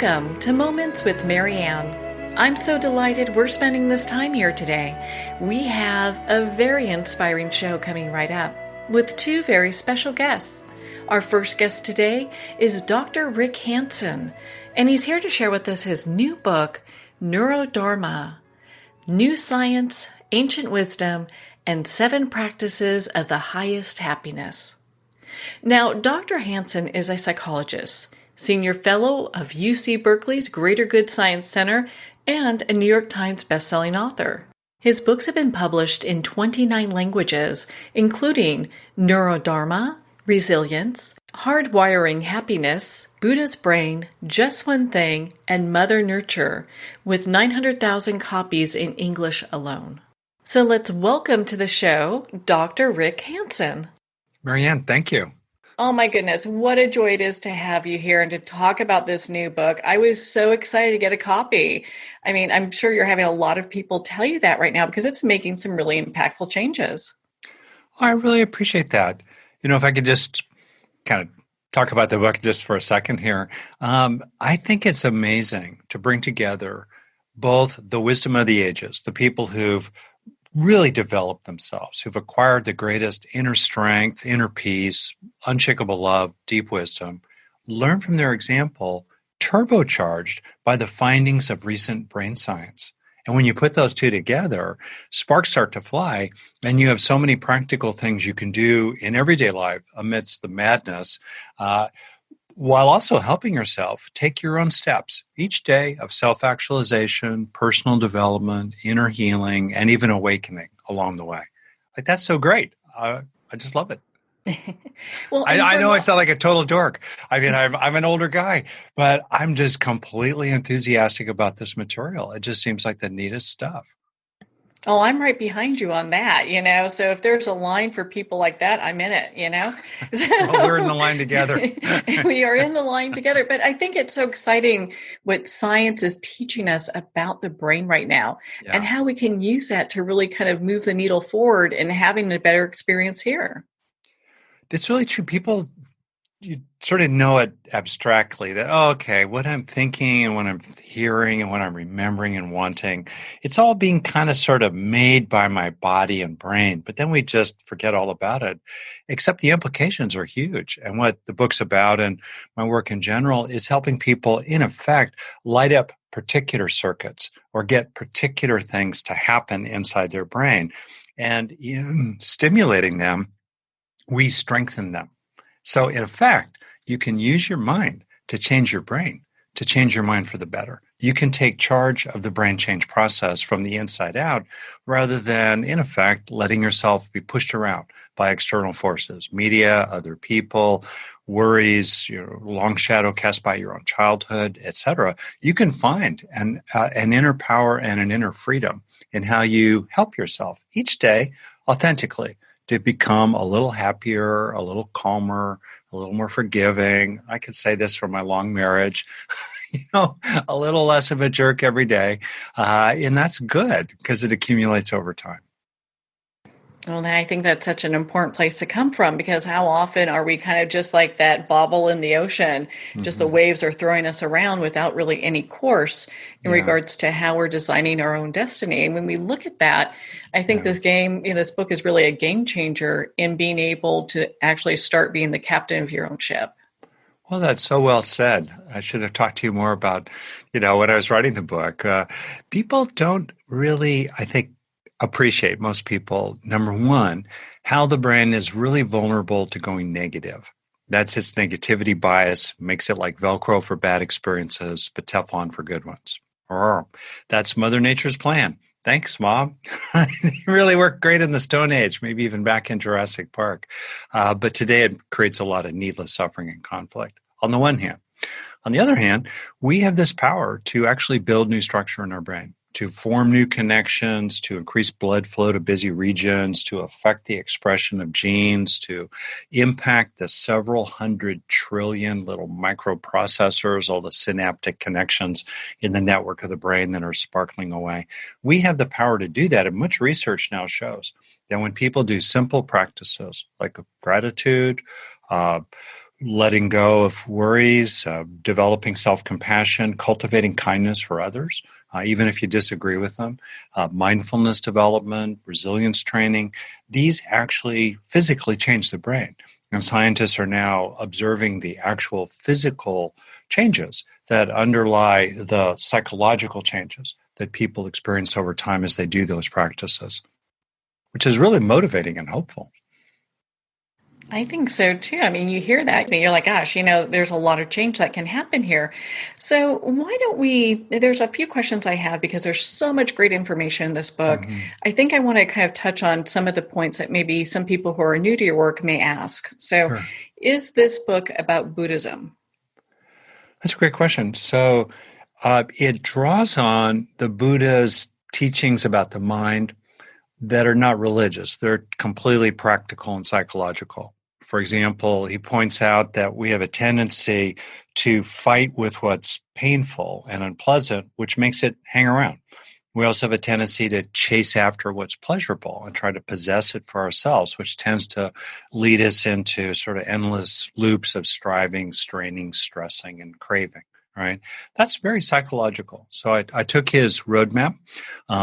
Welcome to Moments with Marianne. I'm so delighted we're spending this time here today. We have a very inspiring show coming right up with two very special guests. Our first guest today is Dr. Rick Hanson, and he's here to share with us his new book, Neurodharma, New Science, Ancient Wisdom, and 7 Practices of the Highest Happiness. Now, Dr. Hanson is a psychologist, Senior Fellow of UC Berkeley's Greater Good Science Center, and a New York Times bestselling author. His books have been published in 29 languages, including Neurodharma, Resilience, Hardwiring Happiness, Buddha's Brain, Just One Thing, and Mother Nurture, with 900,000 copies in English alone. So let's welcome to the show Dr. Rick Hanson. Marianne, thank you. Oh my goodness, what a joy it is to have you here and to talk about this new book. I was so excited to get a copy. I mean, I'm sure you're having a lot of people tell you that right now because it's making some really impactful changes. I really appreciate that. You know, if I could just kind of talk about the book just for a second here. I think it's amazing to bring together both the wisdom of the ages, the people who've really developed themselves, who've acquired the greatest inner strength, inner peace, unshakable love, deep wisdom, learn from their example, turbocharged by the findings of recent brain science. And when you put those two together, sparks start to fly, and you have so many practical things you can do in everyday life amidst the madness, while also helping yourself take your own steps each day of self-actualization, personal development, inner healing, and even awakening along the way. Like, that's so great. I just love it. Well, I know I sound like a total dork. I mean, I'm an older guy, but I'm just completely enthusiastic about this material. It just seems like the neatest stuff. Oh, I'm right behind you on that, so if there's a line for people like that, I'm in it, Well, we're in the line together. We are in the line together. But I think it's so exciting what science is teaching us about the brain right now and how we can use that to really kind of move the needle forward and having a better experience here. It's really true. People, you sort of know it abstractly that, okay, what I'm thinking and what I'm hearing and what I'm remembering and wanting, it's all being kind of sort of made by my body and brain. But then we just forget all about it, except the implications are huge. And what the book's about and my work in general is helping people, in effect, light up particular circuits or get particular things to happen inside their brain. And in stimulating them, we strengthen them. So in effect, you can use your mind to change your brain, to change your mind for the better. You can take charge of the brain change process from the inside out rather than, in effect, letting yourself be pushed around by external forces, media, other people, worries, long shadow cast by your own childhood, etc. You can find an inner power and an inner freedom in how you help yourself each day authentically to become a little happier, a little calmer, a little more forgiving. I could say this from my long marriage, a little less of a jerk every day. And that's good because it accumulates over time. Well, I think that's such an important place to come from because how often are we kind of just like that bobble in the ocean, just the waves are throwing us around without really any course in regards to how we're designing our own destiny. And when we look at that, I think this book is really a game changer in being able to actually start being the captain of your own ship. Well, that's so well said. I should have talked to you more about, when I was writing the book. People don't really, I think, appreciate, most people, number one, how the brain is really vulnerable to going negative. That's its negativity bias, makes it like Velcro for bad experiences, but Teflon for good ones. That's Mother Nature's plan. Thanks, Mom. It really worked great in the Stone Age, maybe even back in Jurassic Park. But today it creates a lot of needless suffering and conflict, on the one hand. On the other hand, we have this power to actually build new structure in our brain, to form new connections, to increase blood flow to busy regions, to affect the expression of genes, to impact the several 100 trillion little microprocessors, all the synaptic connections in the network of the brain that are sparkling away. We have the power to do that, and much research now shows that when people do simple practices like gratitude, letting go of worries, developing self-compassion, cultivating kindness for others, even if you disagree with them, mindfulness development, resilience training. These actually physically change the brain. And scientists are now observing the actual physical changes that underlie the psychological changes that people experience over time as they do those practices, which is really motivating and hopeful. I think so too. I mean, you hear that and you're like, gosh, there's a lot of change that can happen here. So why don't there's a few questions I have because there's so much great information in this book. Mm-hmm. I think I want to kind of touch on some of the points that maybe some people who are new to your work may ask. So Sure. Is this book about Buddhism? That's a great question. So it draws on the Buddha's teachings about the mind that are not religious. They're completely practical and psychological. For example, he points out that we have a tendency to fight with what's painful and unpleasant, which makes it hang around. We also have a tendency to chase after what's pleasurable and try to possess it for ourselves, which tends to lead us into sort of endless loops of striving, straining, stressing, and craving. Right? That's very psychological. So I took his roadmap,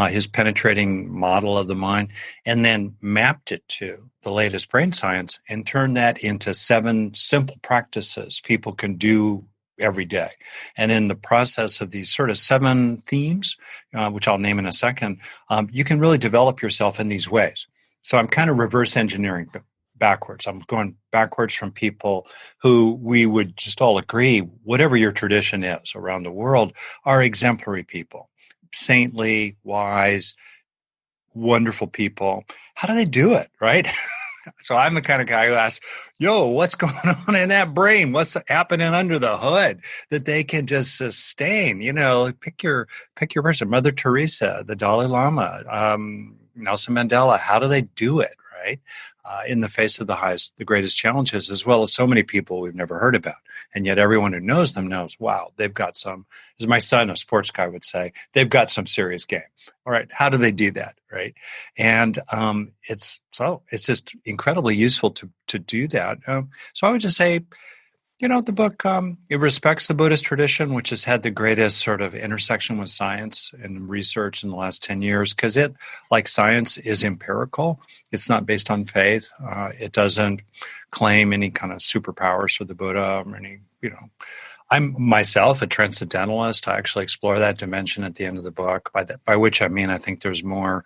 his penetrating model of the mind, and then mapped it to the latest brain science and turned that into 7 simple practices people can do every day. And in the process of these sort of 7 themes, which I'll name in a second, you can really develop yourself in these ways. So I'm kind of reverse engineering backwards. I'm going backwards from people who we would just all agree, whatever your tradition is around the world, are exemplary people, saintly, wise, wonderful people. How do they do it, right? So I'm the kind of guy who asks, what's going on in that brain? What's happening under the hood that they can just sustain? Pick your person. Mother Teresa, the Dalai Lama, Nelson Mandela. How do they do it, right? In the face of the greatest challenges, as well as so many people we've never heard about. And yet everyone who knows them knows, wow, they've got some, as my son, a sports guy, would say, they've got some serious game. All right, how do they do that, right? And it's just incredibly useful to do that. So I would just say, the book, it respects the Buddhist tradition, which has had the greatest sort of intersection with science and research in the last 10 years, because it, like science, is empirical. It's not based on faith. It doesn't claim any kind of superpowers for the Buddha or any, I'm myself a transcendentalist. I actually explore that dimension at the end of the book, by which I mean I think there's more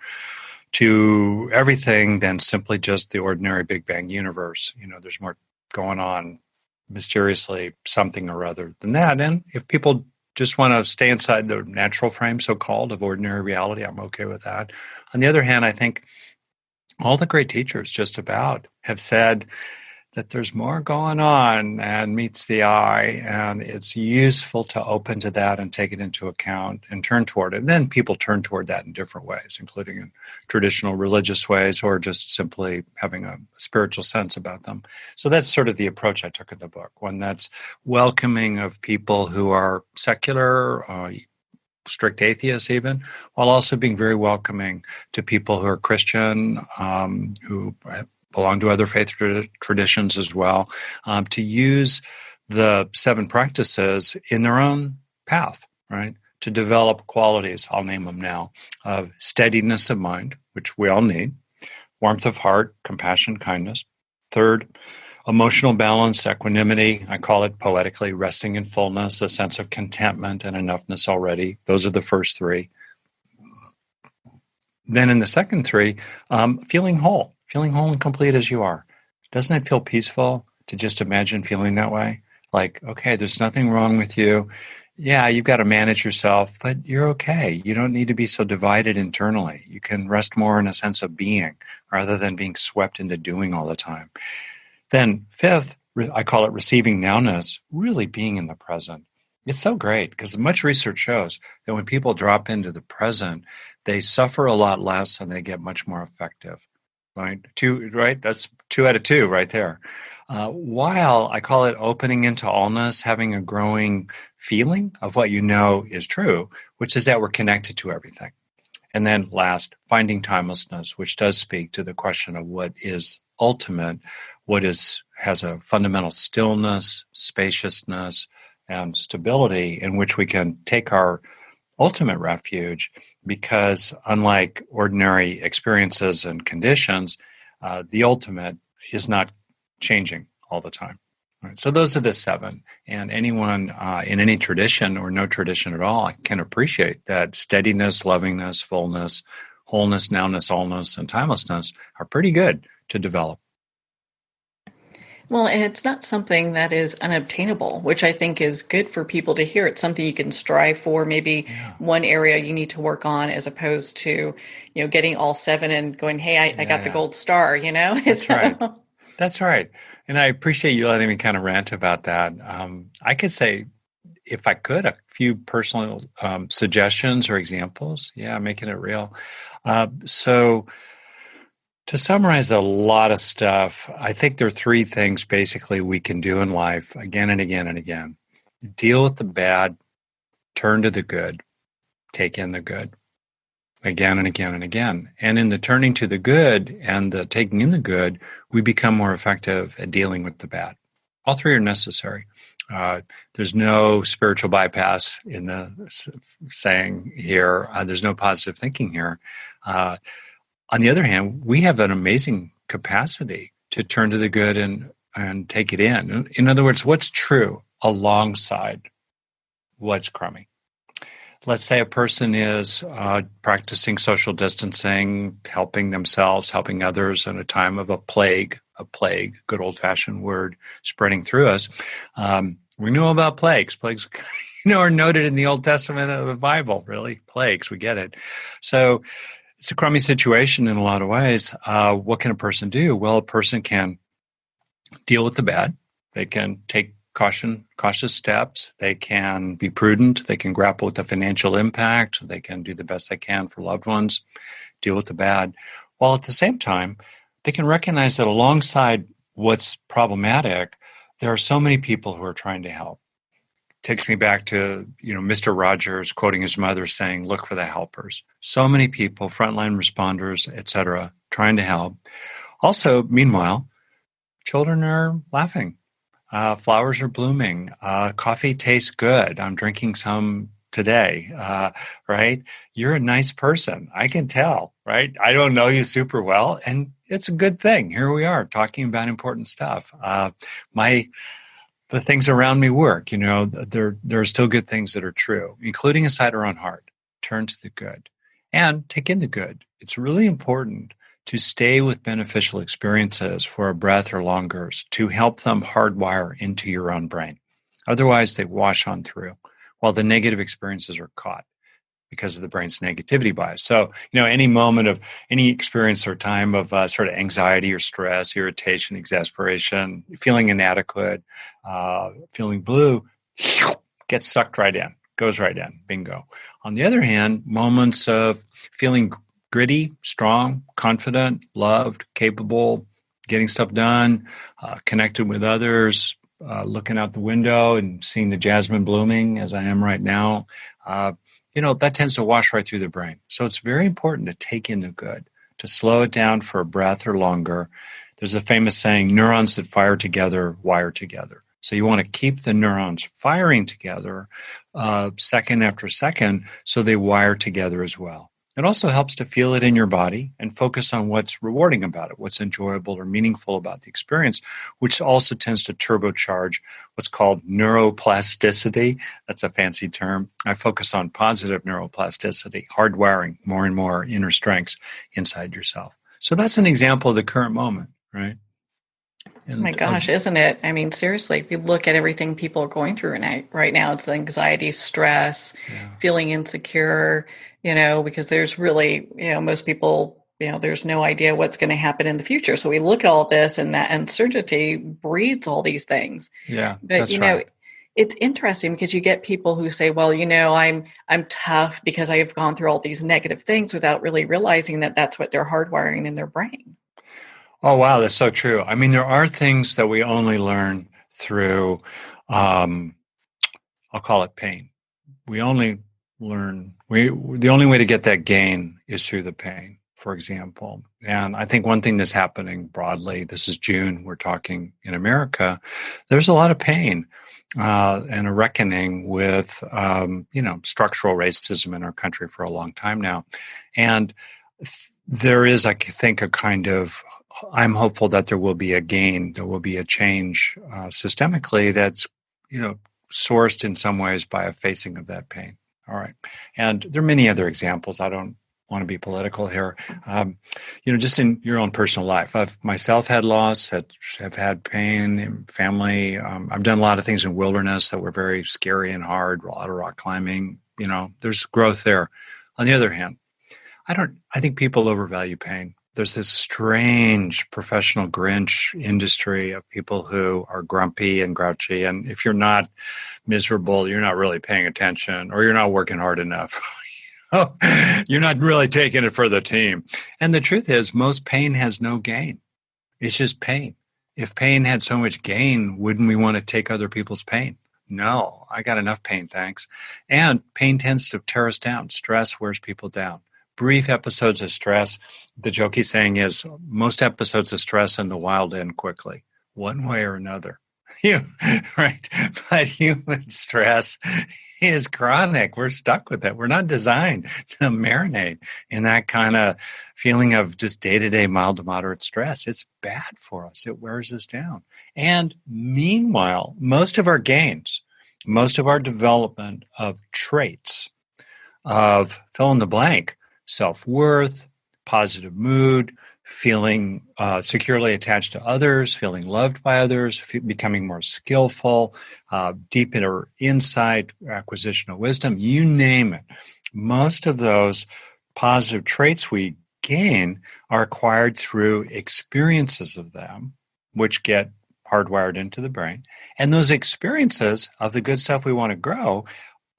to everything than simply just the ordinary Big Bang universe. There's more going on mysteriously, something or other than that. And if people just want to stay inside the natural frame, so-called, of ordinary reality, I'm okay with that. On the other hand, I think all the great teachers just about have said that there's more going on than meets the eye, and it's useful to open to that and take it into account and turn toward it. And then people turn toward that in different ways, including in traditional religious ways or just simply having a spiritual sense about them. So that's sort of the approach I took in the book, one that's welcoming of people who are secular, strict atheists even, while also being very welcoming to people who are Christian, who belong to other faith traditions as well, to use the 7 practices in their own path, right? To develop qualities, I'll name them now, of steadiness of mind, which we all need, warmth of heart, compassion, kindness. 3rd, emotional balance, equanimity. I call it poetically resting in fullness, a sense of contentment and enoughness already. Those are the first 3. Then in the second 3, feeling whole and complete as you are. Doesn't it feel peaceful to just imagine feeling that way? Like, okay, there's nothing wrong with you. Yeah, you've got to manage yourself, but you're okay. You don't need to be so divided internally. You can rest more in a sense of being rather than being swept into doing all the time. Then 5th, I call it receiving nowness, really being in the present. It's so great because much research shows that when people drop into the present, they suffer a lot less and they get much more effective. Right? That's 2 out of 2 right there. While I call it opening into allness, having a growing feeling of what you know is true, which is that we're connected to everything. And then last, finding timelessness, which does speak to the question of what is ultimate, has a fundamental stillness, spaciousness, and stability in which we can take our ultimate refuge, because unlike ordinary experiences and conditions, the ultimate is not changing all the time. Right? So those are the 7. And anyone in any tradition or no tradition at all can appreciate that steadiness, lovingness, fullness, wholeness, nowness, allness, and timelessness are pretty good to develop. Well, and it's not something that is unobtainable, which I think is good for people to hear. It's something you can strive for. Maybe one area you need to work on, as opposed to, getting all 7 and going, "Hey, I got the gold star." That's right. That's right. And I appreciate you letting me kind of rant about that. I could say, if I could, a few personal suggestions or examples. Yeah, making it real. So to summarize a lot of stuff, I think there are 3 things basically we can do in life again and again and again. Deal with the bad, turn to the good, take in the good, again and again and again. And in the turning to the good and the taking in the good, we become more effective at dealing with the bad. All 3 are necessary. There's no spiritual bypass in the saying here. There's no positive thinking here. On the other hand, we have an amazing capacity to turn to the good and take it in. In other words, what's true alongside what's crummy. Let's say a person is practicing social distancing, helping themselves, helping others in a time of a plague, good old-fashioned word spreading through us. We know about plagues. Plagues, are noted in the Old Testament of the Bible, really. Plagues, we get it. So it's a crummy situation in a lot of ways. What can a person do? Well, a person can deal with the bad. They can take cautious steps. They can be prudent. They can grapple with the financial impact. They can do the best they can for loved ones, deal with the bad. While at the same time, they can recognize that alongside what's problematic, there are so many people who are trying to help. Takes me back to, Mr. Rogers quoting his mother saying, "Look for the helpers." So many people, frontline responders, etc., trying to help. Also, meanwhile, children are laughing. Flowers are blooming. Coffee tastes good. I'm drinking some today, right? You're a nice person. I can tell, right? I don't know you super well, and it's a good thing. Here we are talking about important stuff. The things around me work, there are still good things that are true, including inside our own heart. Turn to the good and take in the good. It's really important to stay with beneficial experiences for a breath or longer to help them hardwire into your own brain. Otherwise, they wash on through while the negative experiences are caught because of the brain's negativity bias. So, any moment of any experience or time of sort of anxiety or stress, irritation, exasperation, feeling inadequate, feeling blue, gets sucked right in, goes right in, bingo. On the other hand, moments of feeling gritty, strong, confident, loved, capable, getting stuff done, connected with others, looking out the window and seeing the jasmine blooming as I am right now, that tends to wash right through the brain. So it's very important to take in the good, to slow it down for a breath or longer. There's a famous saying, neurons that fire together wire together. So you want to keep the neurons firing together second after second so they wire together as well. It also helps to feel it in your body and focus on what's rewarding about it, what's enjoyable or meaningful about the experience, which also tends to turbocharge what's called neuroplasticity. That's a fancy term. I focus on positive neuroplasticity, hardwiring more and more inner strengths inside yourself. So that's an example of the current moment, right? Oh my gosh, isn't it? I mean, seriously, if you look at everything people are going through right now, it's anxiety, stress, feeling insecure, because there's really, most people, there's no idea what's going to happen in the future. So we look at all this, and that uncertainty breeds all these things. Yeah, but that's right. It's interesting because you get people who say, well, I'm tough because I have gone through all these negative things, without really realizing that that's what they're hardwiring in their brain. Oh, wow. That's so true. I mean, there are things that we only learn through, I'll call it pain. The only way to get that gain is through the pain. for example. And I think one thing that's happening broadly, this is June, we're talking in America, there's a lot of pain and a reckoning with, structural racism in our country for a long time now. And there is, I think, a kind of, I'm hopeful that there will be a gain, there will be a change systemically that's, sourced in some ways by a facing of that pain. All right. And there are many other examples. I don't want to be political here. Just in your own personal life, I've myself had loss, have had pain in family. I've done a lot of things in wilderness that were very scary and hard, a lot of rock climbing. There's growth there. On the other hand, I think people overvalue pain. There's this strange professional Grinch industry of people who are grumpy and grouchy. And if you're not miserable, you're not really paying attention, or you're not working hard enough. You're not really taking it for the team. And the truth is, most pain has no gain. It's just pain. If pain had so much gain, wouldn't we want to take other people's pain? No, I got enough pain, thanks. And pain tends to tear us down. Stress wears people down. Brief episodes of stress, the jokey saying is, most episodes of stress in the wild end quickly, one way or another. Right? But human stress is chronic. We're stuck with it. We're not designed to marinate in that kind of feeling of just day-to-day mild to moderate stress. It's bad for us. It wears us down. And meanwhile, most of our gains, most of our development of traits of fill in the blank, self-worth, positive mood, feeling securely attached to others, feeling loved by others, becoming more skillful, deep inner insight, acquisition of wisdom, you name it. Most of those positive traits we gain are acquired through experiences of them, which get hardwired into the brain. And those experiences of the good stuff we want to grow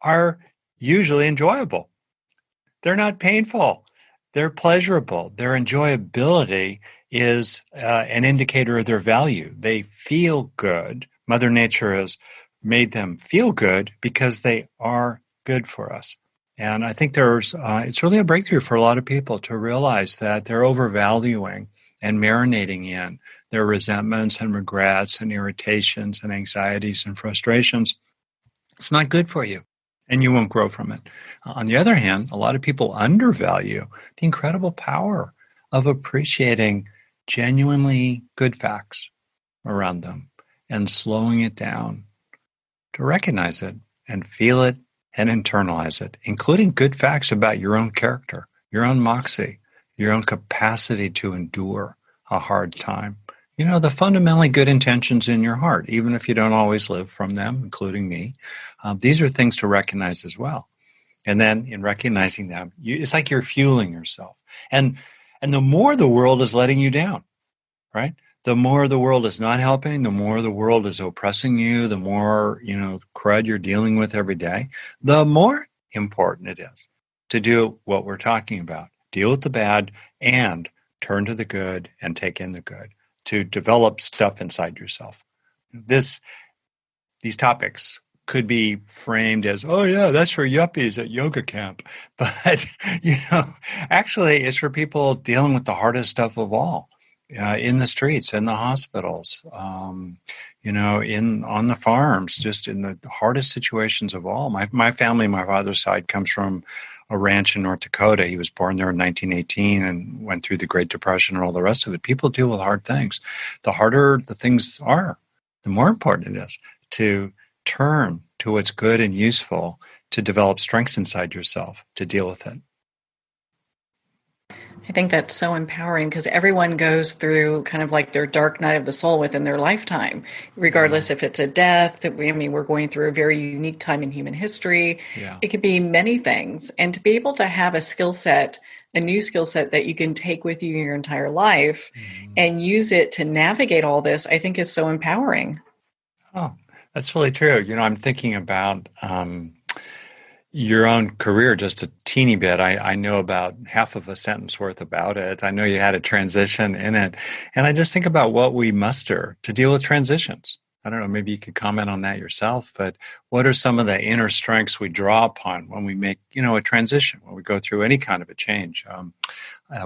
are usually enjoyable. They're not painful. They're pleasurable. Their enjoyability is an indicator of their value. They feel good. Mother Nature has made them feel good because they are good for us. And I think it's really a breakthrough for a lot of people to realize that they're overvaluing and marinating in their resentments and regrets and irritations and anxieties and frustrations. It's not good for you. And you won't grow from it. On the other hand, a lot of people undervalue the incredible power of appreciating genuinely good facts around them and slowing it down to recognize it and feel it and internalize it, including good facts about your own character, your own moxie, your own capacity to endure a hard time. The fundamentally good intentions in your heart, even if you don't always live from them, including me. These are things to recognize as well. And then in recognizing them, it's like you're fueling yourself. And the more the world is letting you down, right? The more the world is not helping, the more the world is oppressing you, the more, crud you're dealing with every day, the more important it is to do what we're talking about. Deal with the bad and turn to the good and take in the good, to develop stuff inside yourself. These topics could be framed as, oh yeah, that's for yuppies at yoga camp. But, actually it's for people dealing with the hardest stuff of all, in the streets, in the hospitals, on the farms, just in the hardest situations of all. My family, my father's side, comes from a ranch in North Dakota. He was born there in 1918 and went through the Great Depression and all the rest of it. People deal with hard things. The harder the things are, the more important it is to turn to what's good and useful, to develop strengths inside yourself to deal with it. I think that's so empowering because everyone goes through kind of like their dark night of the soul within their lifetime, regardless if it's a death. We're going through a very unique time in human history. Yeah. It could be many things. And to be able to have a skill set, a new skill set that you can take with you your entire life and use it to navigate all this, I think is so empowering. Oh, that's really true. I'm thinking about your own career just a teeny bit. I know about half of a sentence worth about it. I know you had a transition in it. And I just think about what we muster to deal with transitions. I don't know, maybe you could comment on that yourself, but what are some of the inner strengths we draw upon when we make, a transition, when we go through any kind of a change?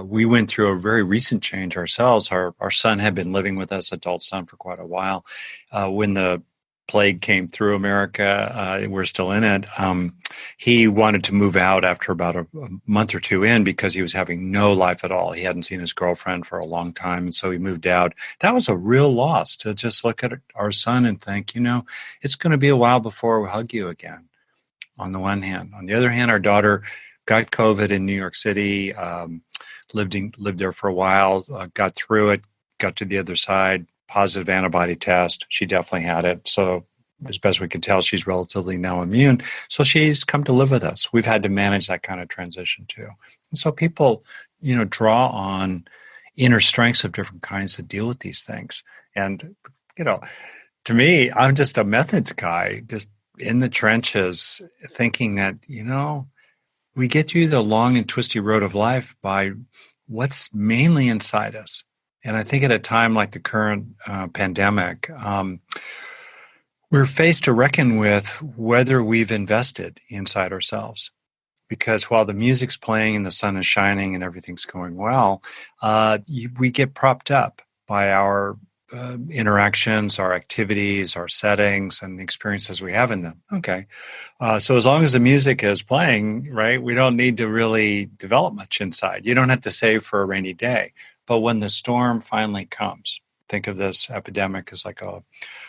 We went through a very recent change ourselves. Our son had been living with us, adult son, for quite a while. When the plague came through America, we're still in it. He wanted to move out after about a month or two in because he was having no life at all. He hadn't seen his girlfriend for a long time, and so he moved out. That was a real loss to just look at our son and think, it's going to be a while before we hug you again, on the one hand. On the other hand, our daughter got COVID in New York City, lived there for a while, got through it, got to the other side, positive antibody test. She definitely had it. So as best we can tell, she's relatively now immune. So she's come to live with us. We've had to manage that kind of transition too. And so people, draw on inner strengths of different kinds to deal with these things. And, to me, I'm just a methods guy, just in the trenches, thinking that, we get through the long and twisty road of life by what's mainly inside us. And I think at a time like the current pandemic, we're faced to reckon with whether we've invested inside ourselves. Because while the music's playing and the sun is shining and everything's going well, we get propped up by our interactions, our activities, our settings, and the experiences we have in them. Okay. So as long as the music is playing, right, we don't need to really develop much inside. You don't have to save for a rainy day. But when the storm finally comes, think of this epidemic as like a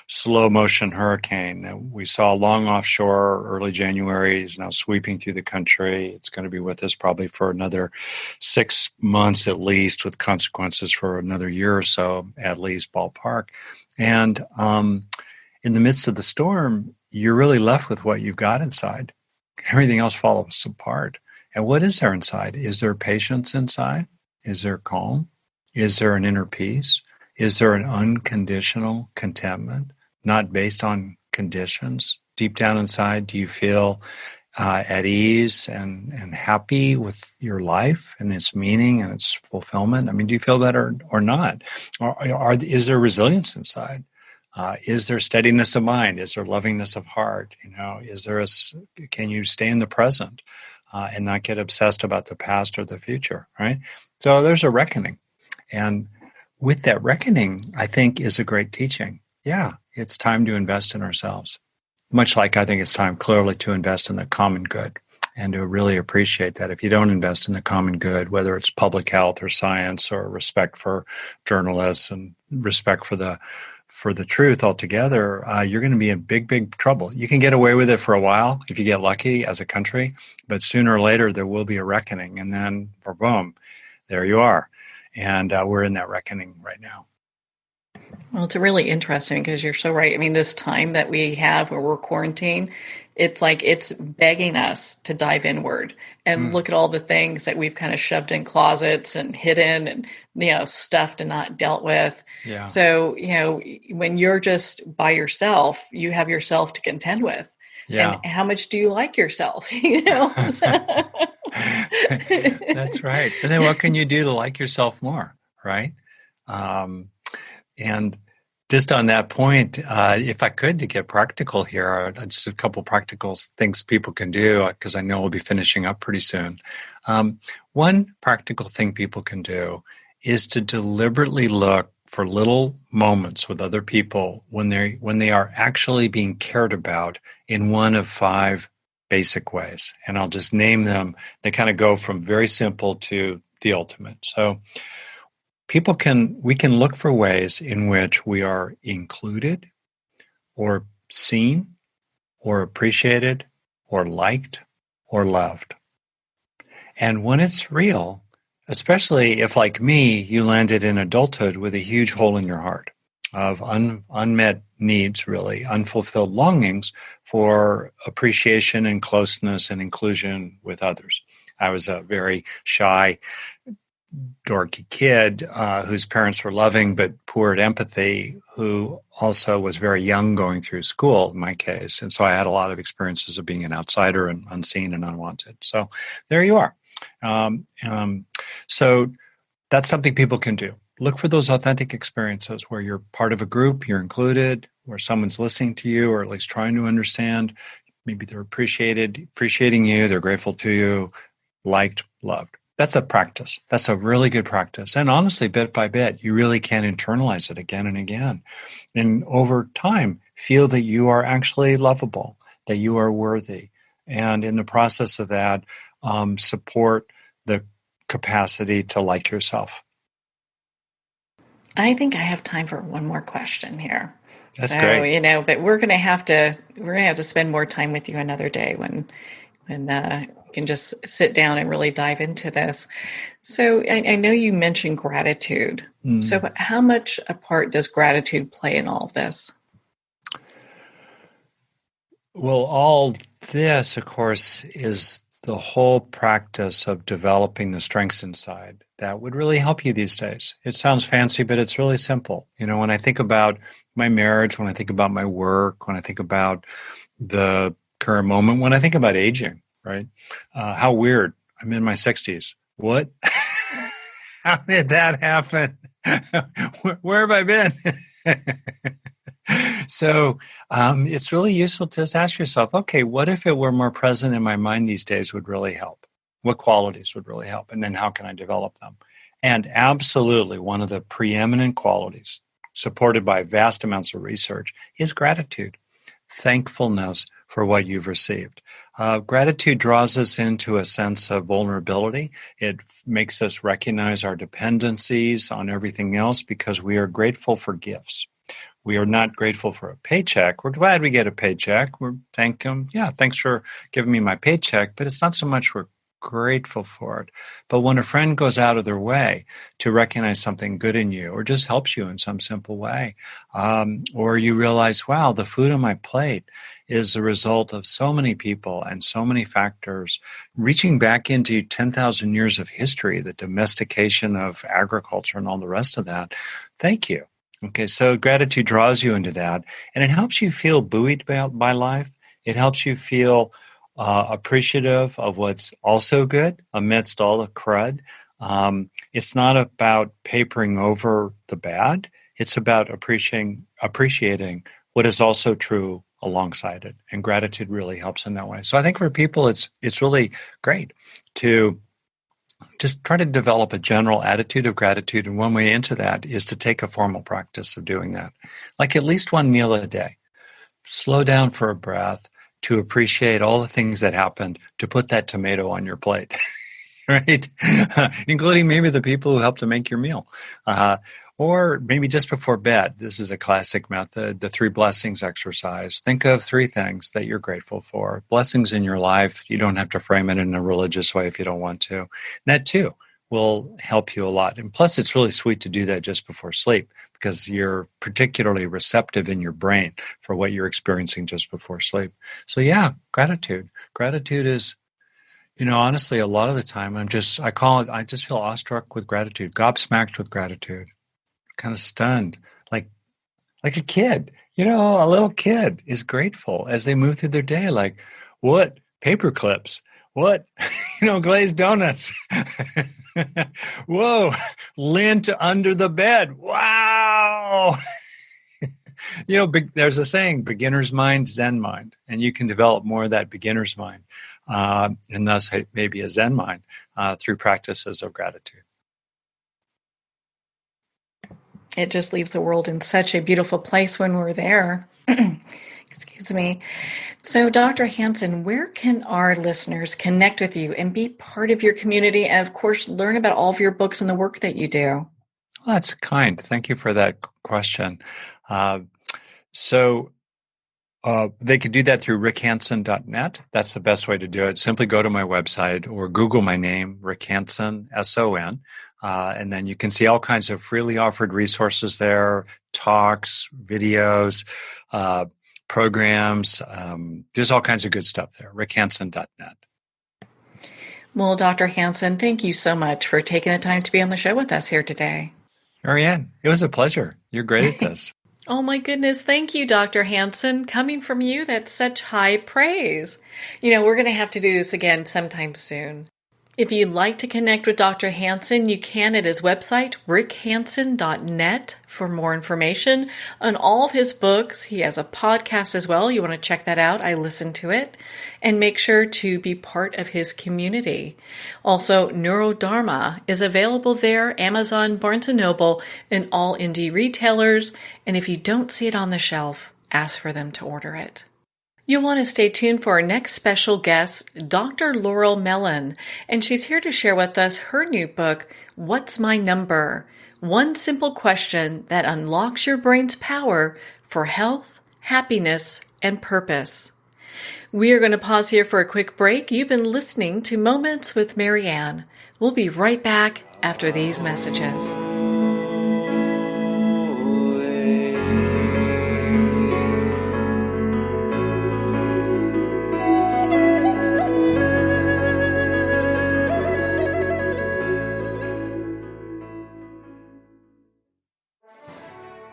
slow motion hurricane. We saw long offshore early January, is now sweeping through the country. It's going to be with us probably for another 6 months at least, with consequences for another year or so, at least, ballpark. And in the midst of the storm, you're really left with what you've got inside. Everything else falls apart. And what is there inside? Is there patience inside? Is there calm? Is there an inner peace? Is there an unconditional contentment, not based on conditions? Deep down inside, do you feel at ease and happy with your life and its meaning and its fulfillment? I mean, do you feel that or not? Is there resilience inside? Is there steadiness of mind? Is there lovingness of heart? Can you stay in the present and not get obsessed about the past or the future, right? So there's a reckoning. And with that reckoning, I think, is a great teaching. Yeah, it's time to invest in ourselves. Much like I think it's time clearly to invest in the common good and to really appreciate that if you don't invest in the common good, whether it's public health or science or respect for journalists and respect for the truth altogether, you're going to be in big, big trouble. You can get away with it for a while if you get lucky as a country, but sooner or later there will be a reckoning, and then, boom, there you are. And we're in that reckoning right now. Well, it's really interesting because you're so right. I mean, this time that we have where we're quarantined, it's like it's begging us to dive inward and look at all the things that we've kind of shoved in closets and hidden and, stuffed and not dealt with. Yeah. So, when you're just by yourself, you have yourself to contend with. Yeah. And how much do you like yourself? That's right. And then what can you do to like yourself more, right? And just on that point, if I could, to get practical here, just a couple practical things people can do, because I know we'll be finishing up pretty soon. One practical thing people can do is to deliberately look for little moments with other people when they are actually being cared about in one of 5 basic ways. And I'll just name them. They kind of go from very simple to the ultimate. So we can look for ways in which we are included or seen or appreciated or liked or loved. And when it's real, especially if, like me, you landed in adulthood with a huge hole in your heart of unmet needs, really, unfulfilled longings for appreciation and closeness and inclusion with others. I was a very shy, dorky kid whose parents were loving but poor at empathy, who also was very young going through school, in my case. And so I had a lot of experiences of being an outsider and unseen and unwanted. So there you are. So that's something people can do. look for those authentic experiences where you're part of a group, you're included, where someone's listening to you or at least trying to understand. Maybe they're appreciating you, they're grateful to you, liked, loved. That's a practice. That's a really good practice. And honestly, bit by bit, you really can internalize it again and again. And over time, feel that you are actually lovable, that you are worthy. And in the process of that, support the capacity to like yourself. I think I have time for one more question here. That's great. But we're gonna have to spend more time with you another day when we can just sit down and really dive into this. So I know you mentioned gratitude. So how much a part does gratitude play in all of this? Well, all this, of course, is the whole practice of developing the strengths inside that would really help you these days. It sounds fancy, but it's really simple. When I think about my marriage, when I think about my work, when I think about the current moment, when I think about aging, right? How weird. I'm in my 60s. What? How did that happen? Where have I been? So it's really useful to just ask yourself, okay, what if it were more present in my mind these days would really help? What qualities would really help? And then how can I develop them? And absolutely, one of the preeminent qualities supported by vast amounts of research is gratitude, thankfulness for what you've received. Gratitude draws us into a sense of vulnerability. It makes us recognize our dependencies on everything else because we are grateful for gifts. We are not grateful for a paycheck. We're glad we get a paycheck. We're thank them. Yeah, thanks for giving me my paycheck. But it's not so much we're grateful for it. But when a friend goes out of their way to recognize something good in you or just helps you in some simple way, or you realize, wow, the food on my plate is the result of so many people and so many factors reaching back into 10,000 years of history, the domestication of agriculture and all the rest of that. Thank you. Okay, so gratitude draws you into that, and it helps you feel buoyed by life. It helps you feel appreciative of what's also good amidst all the crud. It's not about papering over the bad. It's about appreciating what is also true alongside it, and gratitude really helps in that way. So I think for people, it's really great to just try to develop a general attitude of gratitude. And one way into that is to take a formal practice of doing that. Like at least one meal a day. Slow down for a breath to appreciate all the things that happened to put that tomato on your plate, right? Including maybe the people who helped to make your meal. Or maybe just before bed. This is a classic method, the 3 blessings exercise. Think of 3 things that you're grateful for. Blessings in your life. You don't have to frame it in a religious way if you don't want to. That too will help you a lot. And plus, it's really sweet to do that just before sleep because you're particularly receptive in your brain for what you're experiencing just before sleep. So yeah, gratitude. Gratitude is, honestly, a lot of the time I just feel awestruck with gratitude, gobsmacked with gratitude. Kind of stunned, like a kid. A little kid is grateful as they move through their day. Like, what? Paper clips? What? Glazed donuts. Whoa, lint under the bed. Wow. There's a saying, beginner's mind, Zen mind. And you can develop more of that beginner's mind and thus maybe a Zen mind through practices of gratitude. It just leaves the world in such a beautiful place when we're there. Excuse me. So, Dr. Hanson, where can our listeners connect with you and be part of your community and, of course, learn about all of your books and the work that you do? Well, that's kind. Thank you for that question. So they could do that through rick-hanson.net. That's the best way to do it. Simply go to my website or Google my name, Rick Hanson, S-O-N. And then you can see all kinds of freely offered resources there, talks, videos, programs. There's all kinds of good stuff there, rick-hanson.net. Well, Dr. Hanson, thank you so much for taking the time to be on the show with us here today. Marianne, it was a pleasure. You're great at this. Oh my goodness. Thank you, Dr. Hanson. Coming from you, that's such high praise. We're going to have to do this again sometime soon. If you'd like to connect with Dr. Hanson, you can at his website, rick-hanson.net, for more information on all of his books. He has a podcast as well. You want to check that out. I listen to it. And make sure to be part of his community. Also, Neurodharma is available there, Amazon, Barnes & Noble, and all indie retailers. And if you don't see it on the shelf, ask for them to order it. You'll want to stay tuned for our next special guest, Dr. Laurel-Mellin, and she's here to share with us her new book, What's My Number? One simple question that unlocks your brain's power for health, happiness, and purpose. We are going to pause here for a quick break. You've been listening to Moments with Marianne. We'll be right back after these messages.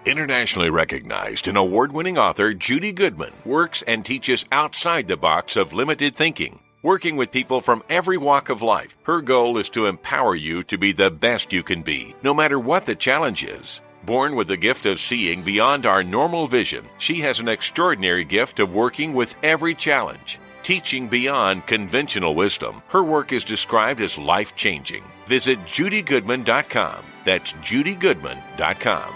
Internationally recognized and award-winning author Judy Goodman works and teaches outside the box of limited thinking. Working with people from every walk of life, her goal is to empower you to be the best you can be, no matter what the challenge is. Born with the gift of seeing beyond our normal vision, she has an extraordinary gift of working with every challenge. Teaching beyond conventional wisdom, her work is described as life-changing. Visit judygoodman.com. That's judygoodman.com.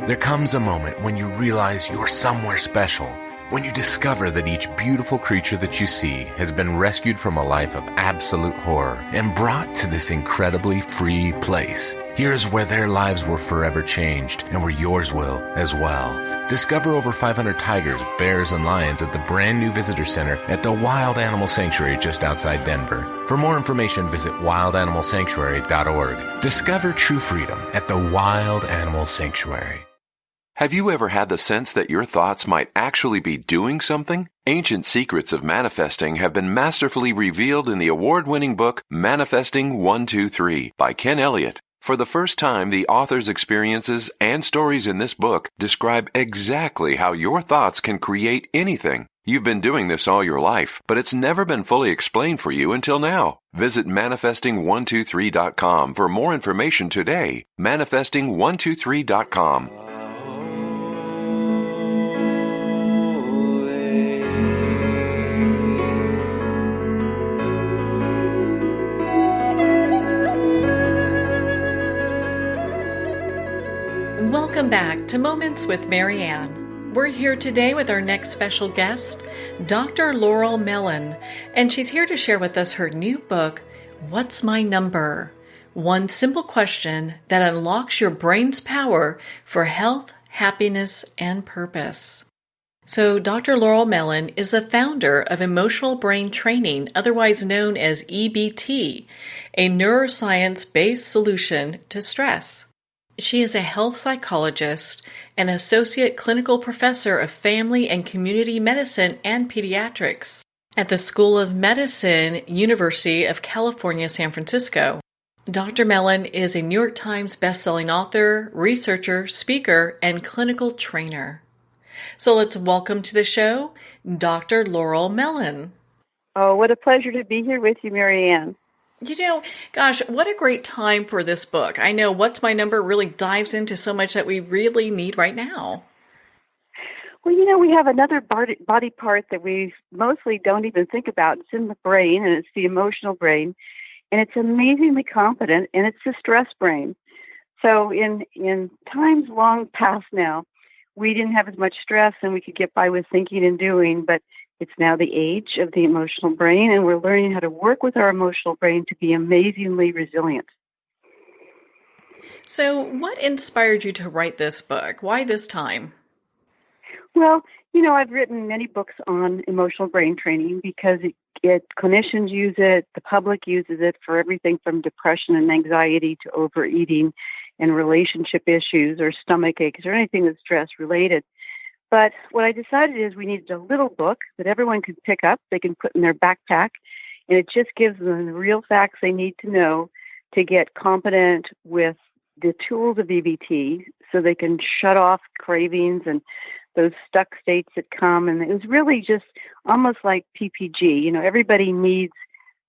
There comes a moment when you realize you're somewhere special, when you discover that each beautiful creature that you see has been rescued from a life of absolute horror and brought to this incredibly free place. Here's where their lives were forever changed and where yours will as well. Discover over 500 tigers, bears, and lions at the brand new visitor center at the Wild Animal Sanctuary just outside Denver. For more information, visit wildanimalsanctuary.org. Discover true freedom at the Wild Animal Sanctuary. Have you ever had the sense that your thoughts might actually be doing something? Ancient secrets of manifesting have been masterfully revealed in the award-winning book Manifesting 123 by Ken Elliott. For the first time, the author's experiences and stories in this book describe exactly how your thoughts can create anything. You've been doing this all your life, but it's never been fully explained for you until now. Visit manifesting123.com for more information today. Manifesting123.com. Welcome back to Moments with Marianne. We're here today with our next special guest, Dr. Laurel-Mellin, and she's here to share with us her new book, What's My Number? One simple question that unlocks your brain's power for health, happiness, and purpose. So Dr. Laurel-Mellin is the founder of Emotional Brain Training, otherwise known as EBT, a neuroscience-based solution to stress. She is a health psychologist and associate clinical professor of family and community medicine and pediatrics at the School of Medicine, University of California, San Francisco. Dr. Mellin is a New York Times bestselling author, researcher, speaker, and clinical trainer. So let's welcome to the show, Dr. Laurel-Mellin. Oh, what a pleasure to be here with you, Marianne. You know, gosh, what a great time for this book. I know What's My Number really dives into so much that we really need right now. Well, you know, we have another body part that we mostly don't even think about. It's in the brain, and it's the emotional brain, and it's amazingly competent, and it's the stress brain. So in times long past now, we didn't have as much stress, and we could get by with thinking and doing, but it's now the age of the emotional brain, and we're learning how to work with our emotional brain to be amazingly resilient. So what inspired you to write this book? Why this time? Well, you know, I've written many books on emotional brain training because clinicians use it, the public uses it for everything from depression and anxiety to overeating and relationship issues or stomach aches or anything that's stress-related. But what I decided is we needed a little book that everyone could pick up, they can put in their backpack, and it just gives them the real facts they need to know to get competent with the tools of EBT so they can shut off cravings and those stuck states that come. And it was really just almost like PPG. You know, everybody needs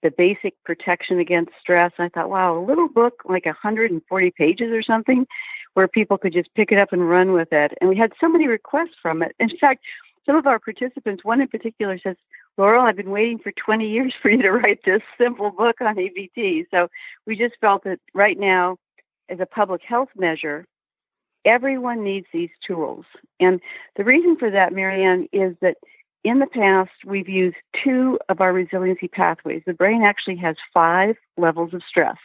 the basic protection against stress. I thought, wow, a little book like 140 pages or something where people could just pick it up and run with it. And we had so many requests from it. In fact, some of our participants, one in particular says, Laurel, I've been waiting for 20 years for you to write this simple book on EBT. So we just felt that right now, as a public health measure, everyone needs these tools. And the reason for that, Marianne, is that in the past, we've used 2 of our resiliency pathways. The brain actually has 5 levels of stress.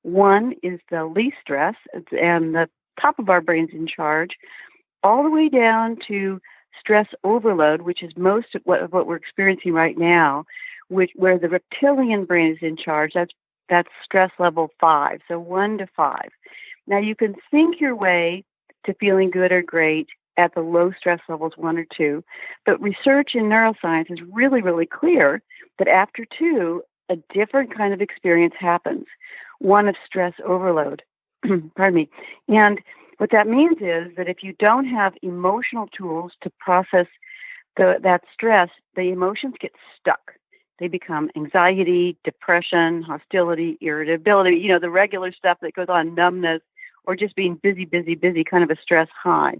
One is the least stress, and the top of our brain's in charge, all the way down to stress overload, which is most of what we're experiencing right now, where the reptilian brain is in charge. That's stress level 5, so 1 to 5. Now, you can think your way to feeling good or great at the low stress levels 1 or 2, but research in neuroscience is really, really clear that after 2, a different kind of experience happens, one of stress overload. Pardon me. And what that means is that if you don't have emotional tools to process that stress, the emotions get stuck. They become anxiety, depression, hostility, irritability, you know, the regular stuff that goes on, numbness, or just being busy, kind of a stress high.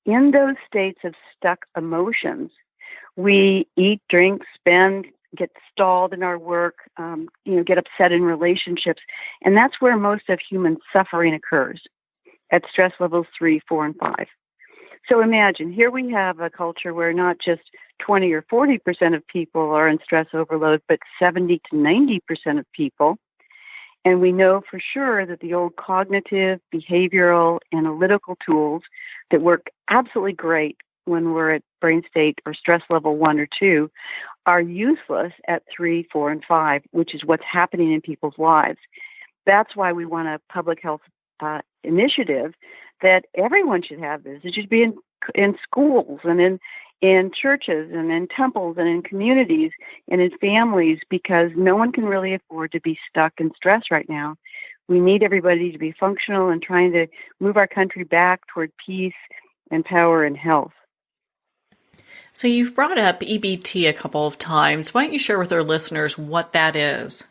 In those states of stuck emotions, we eat, drink, spend, get stalled in our work, get upset in relationships. And that's where most of human suffering occurs, at stress levels 3, 4, and 5. So imagine, here we have a culture where not just 20 or 40% of people are in stress overload, but 70 to 90% of people. And we know for sure that the old cognitive, behavioral, analytical tools that work absolutely great when we're at brain state or stress level 1 or 2 are useless at 3, 4, and 5, which is what's happening in people's lives. That's why we want a public health initiative that everyone should have this. It should be in schools and in churches and in temples and in communities and in families, because no one can really afford to be stuck in stress right now. We need everybody to be functional and trying to move our country back toward peace and power and health. So you've brought up EBT a couple of times. Why don't you share with our listeners what that is?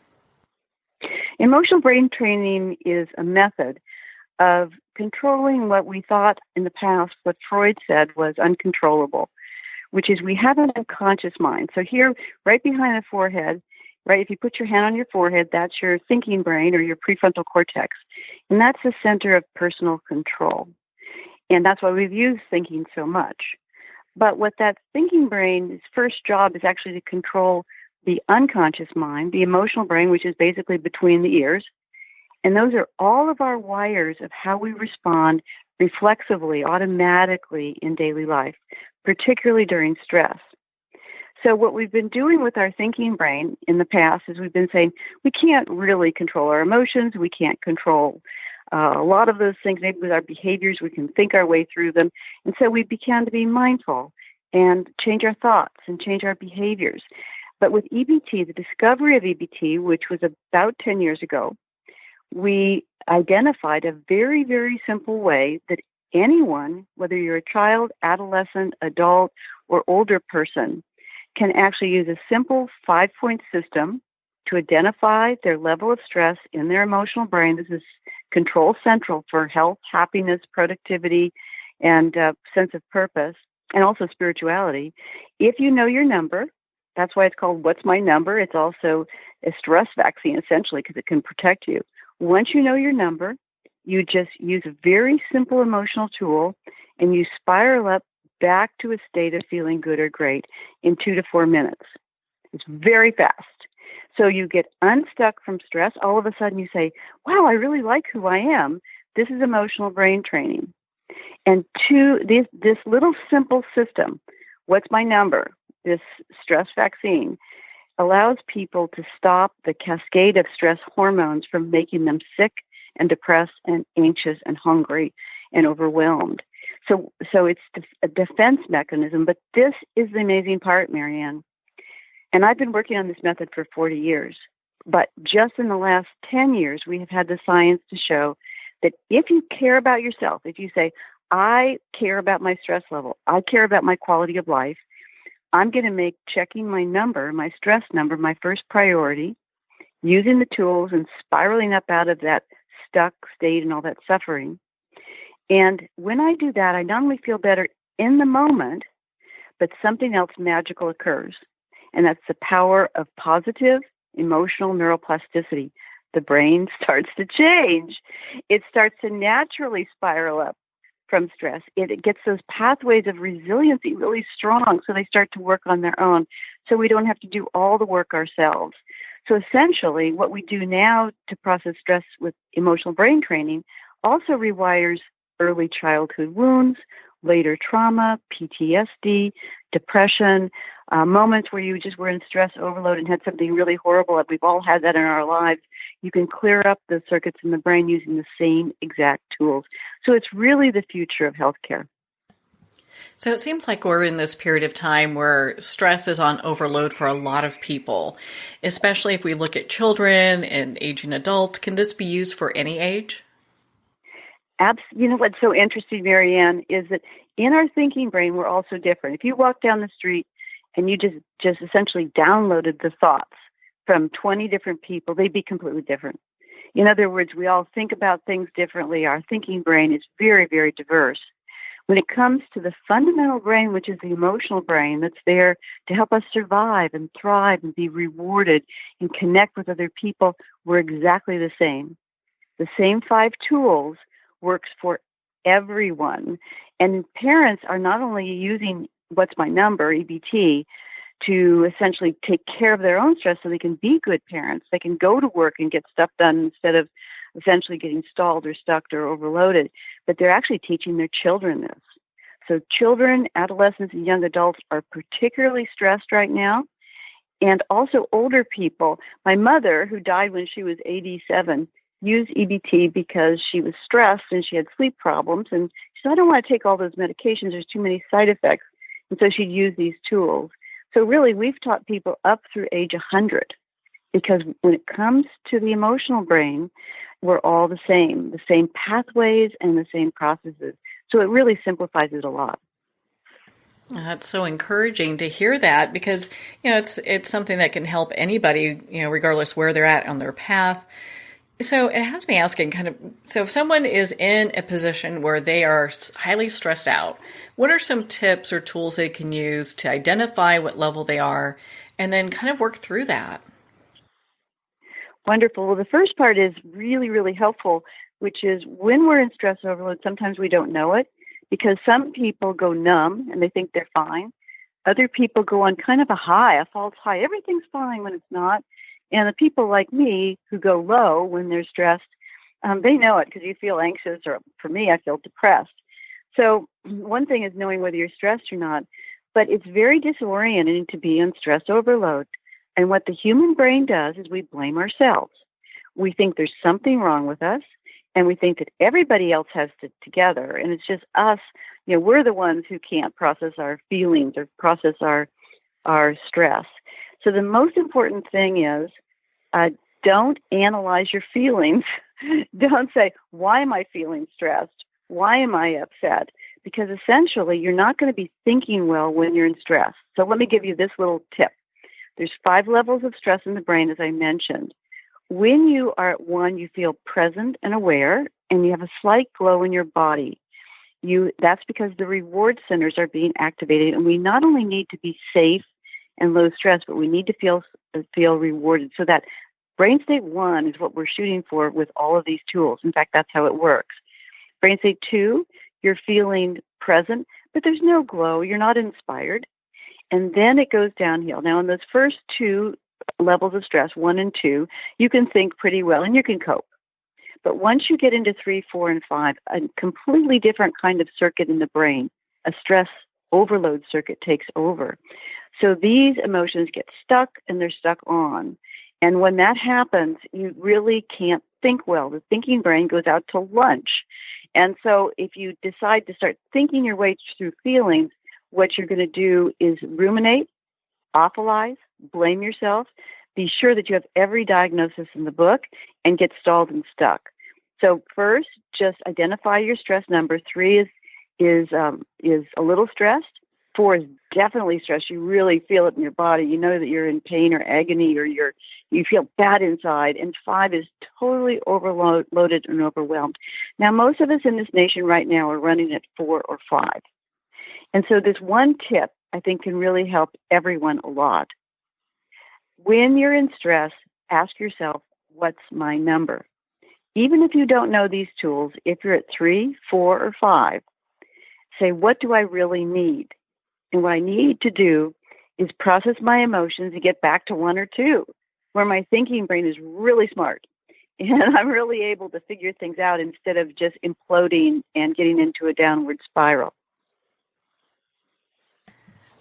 Emotional brain training is a method of controlling what we thought in the past, what Freud said was uncontrollable, which is we have an unconscious mind. So here, right behind the forehead, right, if you put your hand on your forehead, that's your thinking brain or your prefrontal cortex. And that's the center of personal control. And that's why we've used thinking so much. But what that thinking brain's first job is actually to control the unconscious mind, the emotional brain, which is basically between the ears. And those are all of our wires of how we respond reflexively, automatically in daily life, particularly during stress. So what we've been doing with our thinking brain in the past is we've been saying we can't really control our emotions. We can't control a lot of those things. Maybe with our behaviors, we can think our way through them. And so we began to be mindful and change our thoughts and change our behaviors. But with EBT, the discovery of EBT, which was about 10 years ago, we identified a very, very simple way that anyone, whether you're a child, adolescent, adult, or older person, can actually use a simple 5-point system to identify their level of stress in their emotional brain. This is control central for health, happiness, productivity, and sense of purpose, and also spirituality. If you know your number, that's why it's called What's My Number? It's also a stress vaccine, essentially, because it can protect you. Once you know your number, you just use a very simple emotional tool, and you spiral up back to a state of feeling good or great in 2 to 4 minutes. It's very fast. So you get unstuck from stress. All of a sudden you say, wow, I really like who I am. This is emotional brain training. And this little simple system, What's My Number? This stress vaccine allows people to stop the cascade of stress hormones from making them sick and depressed and anxious and hungry and overwhelmed. So it's a defense mechanism, but this is the amazing part, Marianne. And I've been working on this method for 40 years, but just in the last 10 years, we have had the science to show that if you care about yourself, if you say, I care about my stress level. I care about my quality of life. I'm going to make checking my number, my stress number, my first priority, using the tools and spiraling up out of that stuck state and all that suffering. And when I do that, I not only feel better in the moment, but something else magical occurs. And that's the power of positive emotional neuroplasticity. The brain starts to change. It starts to naturally spiral up from stress. It gets those pathways of resiliency really strong, so they start to work on their own, so we don't have to do all the work ourselves. So essentially, what we do now to process stress with emotional brain training also rewires early childhood wounds, later trauma, PTSD, depression, moments where you just were in stress overload and had something really horrible. We've all had that in our lives. You can clear up the circuits in the brain using the same exact tools. So it's really the future of healthcare. So it seems like we're in this period of time where stress is on overload for a lot of people, especially if we look at children and aging adults. Can this be used for any age? You know what's so interesting, Marianne, is that in our thinking brain, we're also different. If you walk down the street and you just essentially downloaded the thoughts from 20 different people, they'd be completely different. In other words, we all think about things differently. Our thinking brain is very, very diverse. When it comes to the fundamental brain, which is the emotional brain that's there to help us survive and thrive and be rewarded and connect with other people, we're exactly the same. The same 5 tools works for everyone. And parents are not only using What's My Number, EBT, to essentially take care of their own stress so they can be good parents. They can go to work and get stuff done instead of essentially getting stalled or stuck or overloaded. But they're actually teaching their children this. So children, adolescents, and young adults are particularly stressed right now. And also older people. My mother, who died when she was 87, used EBT because she was stressed and she had sleep problems. And she said, I don't want to take all those medications. There's too many side effects. And so she'd use these tools. So really, we've taught people up through age 100 because when it comes to the emotional brain, we're all the same pathways and the same processes. So it really simplifies it a lot. That's so encouraging to hear that because, it's something that can help anybody, regardless where they're at on their path. So it has me asking so if someone is in a position where they are highly stressed out, what are some tips or tools they can use to identify what level they are and then kind of work through that? Wonderful. Well, the first part is really, really helpful, which is when we're in stress overload, sometimes we don't know it because some people go numb and they think they're fine. Other people go on kind of a high, a false high. Everything's fine when it's not. And the people like me who go low when they're stressed, they know it because you feel anxious, or for me, I feel depressed. So one thing is knowing whether you're stressed or not, but it's very disorienting to be in stress overload. And what the human brain does is we blame ourselves. We think there's something wrong with us, and we think that everybody else has it together, and it's just us. We're the ones who can't process our feelings or process our stress. So the most important thing is don't analyze your feelings. Don't say, why am I feeling stressed? Why am I upset? Because essentially, you're not going to be thinking well when you're in stress. So let me give you this little tip. There's 5 levels of stress in the brain, as I mentioned. When you are at 1, you feel present and aware, and you have a slight glow in your body. That's because the reward centers are being activated, and we not only need to be safe and low stress, but we need to feel rewarded. So that brain state 1 is what we're shooting for with all of these tools. In fact, that's how it works. Brain state 2, you're feeling present, but there's no glow. You're not inspired. And then it goes downhill. Now, in those first 2 levels of stress, 1 and 2, you can think pretty well and you can cope. But once you get into 3, 4, and 5, a completely different kind of circuit in the brain, a stress overload circuit takes over. So these emotions get stuck and they're stuck on. And when that happens, you really can't think well. The thinking brain goes out to lunch. And so if you decide to start thinking your way through feelings, what you're going to do is ruminate, awfulize, blame yourself, be sure that you have every diagnosis in the book, and get stalled and stuck. So first, just identify your stress number. 3 is is a little stressed. 4 is definitely stressed. You really feel it in your body. You know that you're in pain or agony, or you feel bad inside. And 5 is totally overloaded and overwhelmed. Now, most of us in this nation right now are running at 4 or 5. And so this one tip, I think, can really help everyone a lot. When you're in stress, ask yourself, what's my number? Even if you don't know these tools, if you're at 3, 4, or 5, say, what do I really need? And what I need to do is process my emotions and get back to 1 or 2, where my thinking brain is really smart. And I'm really able to figure things out instead of just imploding and getting into a downward spiral.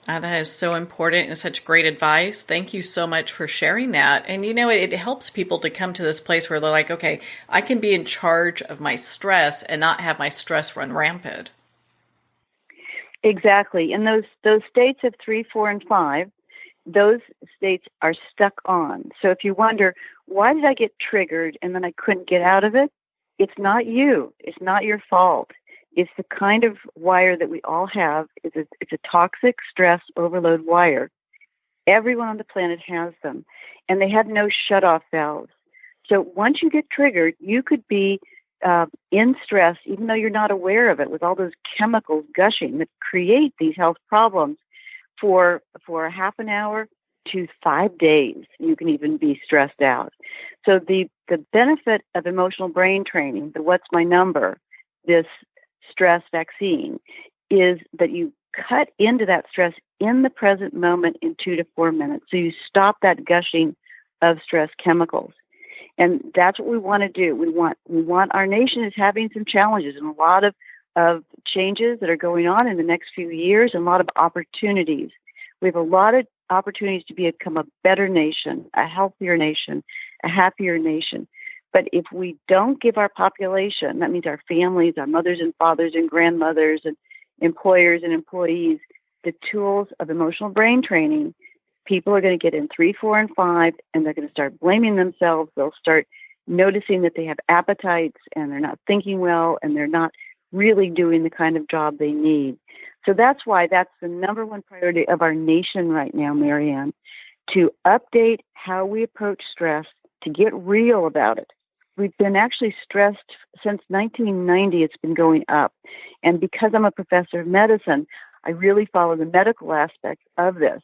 That is so important and such great advice. Thank you so much for sharing that. And it helps people to come to this place where they're like, okay, I can be in charge of my stress and not have my stress run rampant. Exactly. And those states of 3, 4, and 5, those states are stuck on. So if you wonder, why did I get triggered and then I couldn't get out of it? It's not you. It's not your fault. It's the kind of wire that we all have. It's a toxic stress overload wire. Everyone on the planet has them, and they have no shut-off valves. So once you get triggered, you could be in stress, even though you're not aware of it, with all those chemicals gushing that create these health problems for a half an hour to 5 days. You can even be stressed out. So the benefit of emotional brain training, the what's my number, this stress vaccine, is that you cut into that stress in the present moment in 2 to 4 minutes. So you stop that gushing of stress chemicals. And that's what we want to do. We want our nation is having some challenges and a lot of changes that are going on in the next few years and a lot of opportunities. We have a lot of opportunities to become a better nation, a healthier nation, a happier nation. But if we don't give our population, that means our families, our mothers and fathers and grandmothers and employers and employees, the tools of emotional brain training, people are going to get in 3, 4, and 5, and they're going to start blaming themselves. They'll start noticing that they have appetites and they're not thinking well and they're not really doing the kind of job they need. So that's why that's the number one priority of our nation right now, Marianne, to update how we approach stress, to get real about it. We've been actually stressed since 1990. It's been going up. And because I'm a professor of medicine, I really follow the medical aspect of this.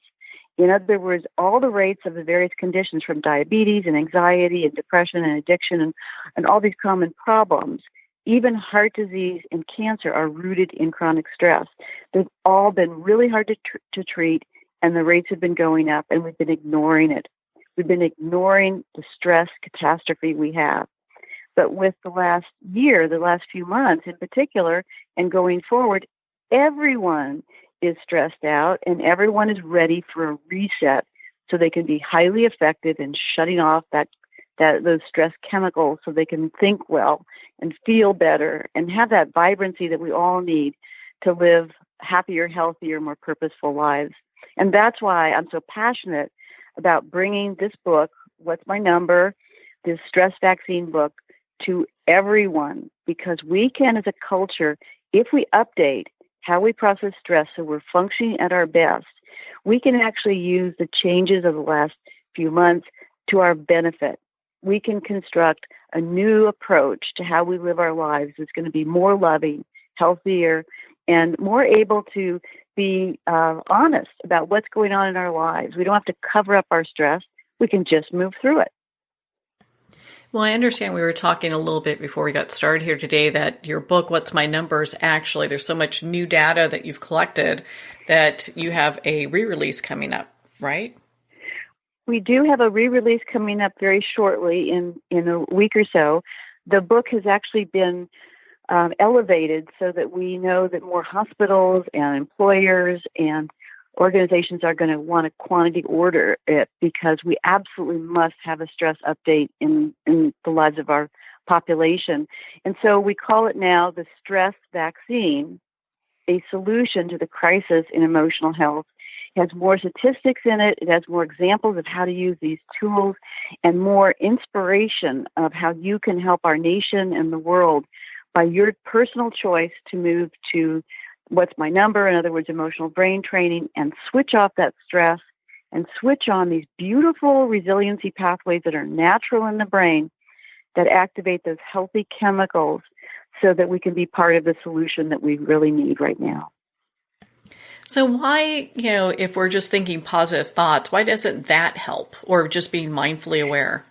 In other words, all the rates of the various conditions from diabetes and anxiety and depression and addiction and all these common problems, even heart disease and cancer, are rooted in chronic stress. They've all been really hard to treat, and the rates have been going up, and we've been ignoring it. We've been ignoring the stress catastrophe we have. But with the last year, the last few months in particular, and going forward, everyone is stressed out and everyone is ready for a reset so they can be highly effective in shutting off those stress chemicals so they can think well and feel better and have that vibrancy that we all need to live happier, healthier, more purposeful lives. And that's why I'm so passionate about bringing this book, What's My Number, this stress vaccine book, to everyone, because we can, as a culture, if we update how we process stress so we're functioning at our best, we can actually use the changes of the last few months to our benefit. We can construct a new approach to how we live our lives that's going to be more loving, healthier, and more able to be honest about what's going on in our lives. We don't have to cover up our stress. We can just move through it. Well, I understand we were talking a little bit before we got started here today that your book, What's My Numbers, actually, there's so much new data that you've collected that you have a re-release coming up, right? We do have a re-release coming up very shortly in a week or so. The book has actually been elevated so that we know that more hospitals and employers and organizations are going to want to quantity order it because we absolutely must have a stress update in the lives of our population. And so we call it now the Stress Vaccine, a solution to the crisis in emotional health. It has more statistics in it. It has more examples of how to use these tools and more inspiration of how you can help our nation and the world by your personal choice to move to what's my number, in other words, emotional brain training, and switch off that stress and switch on these beautiful resiliency pathways that are natural in the brain that activate those healthy chemicals so that we can be part of the solution that we really need right now. So why, if we're just thinking positive thoughts, why doesn't that help? Or just being mindfully aware?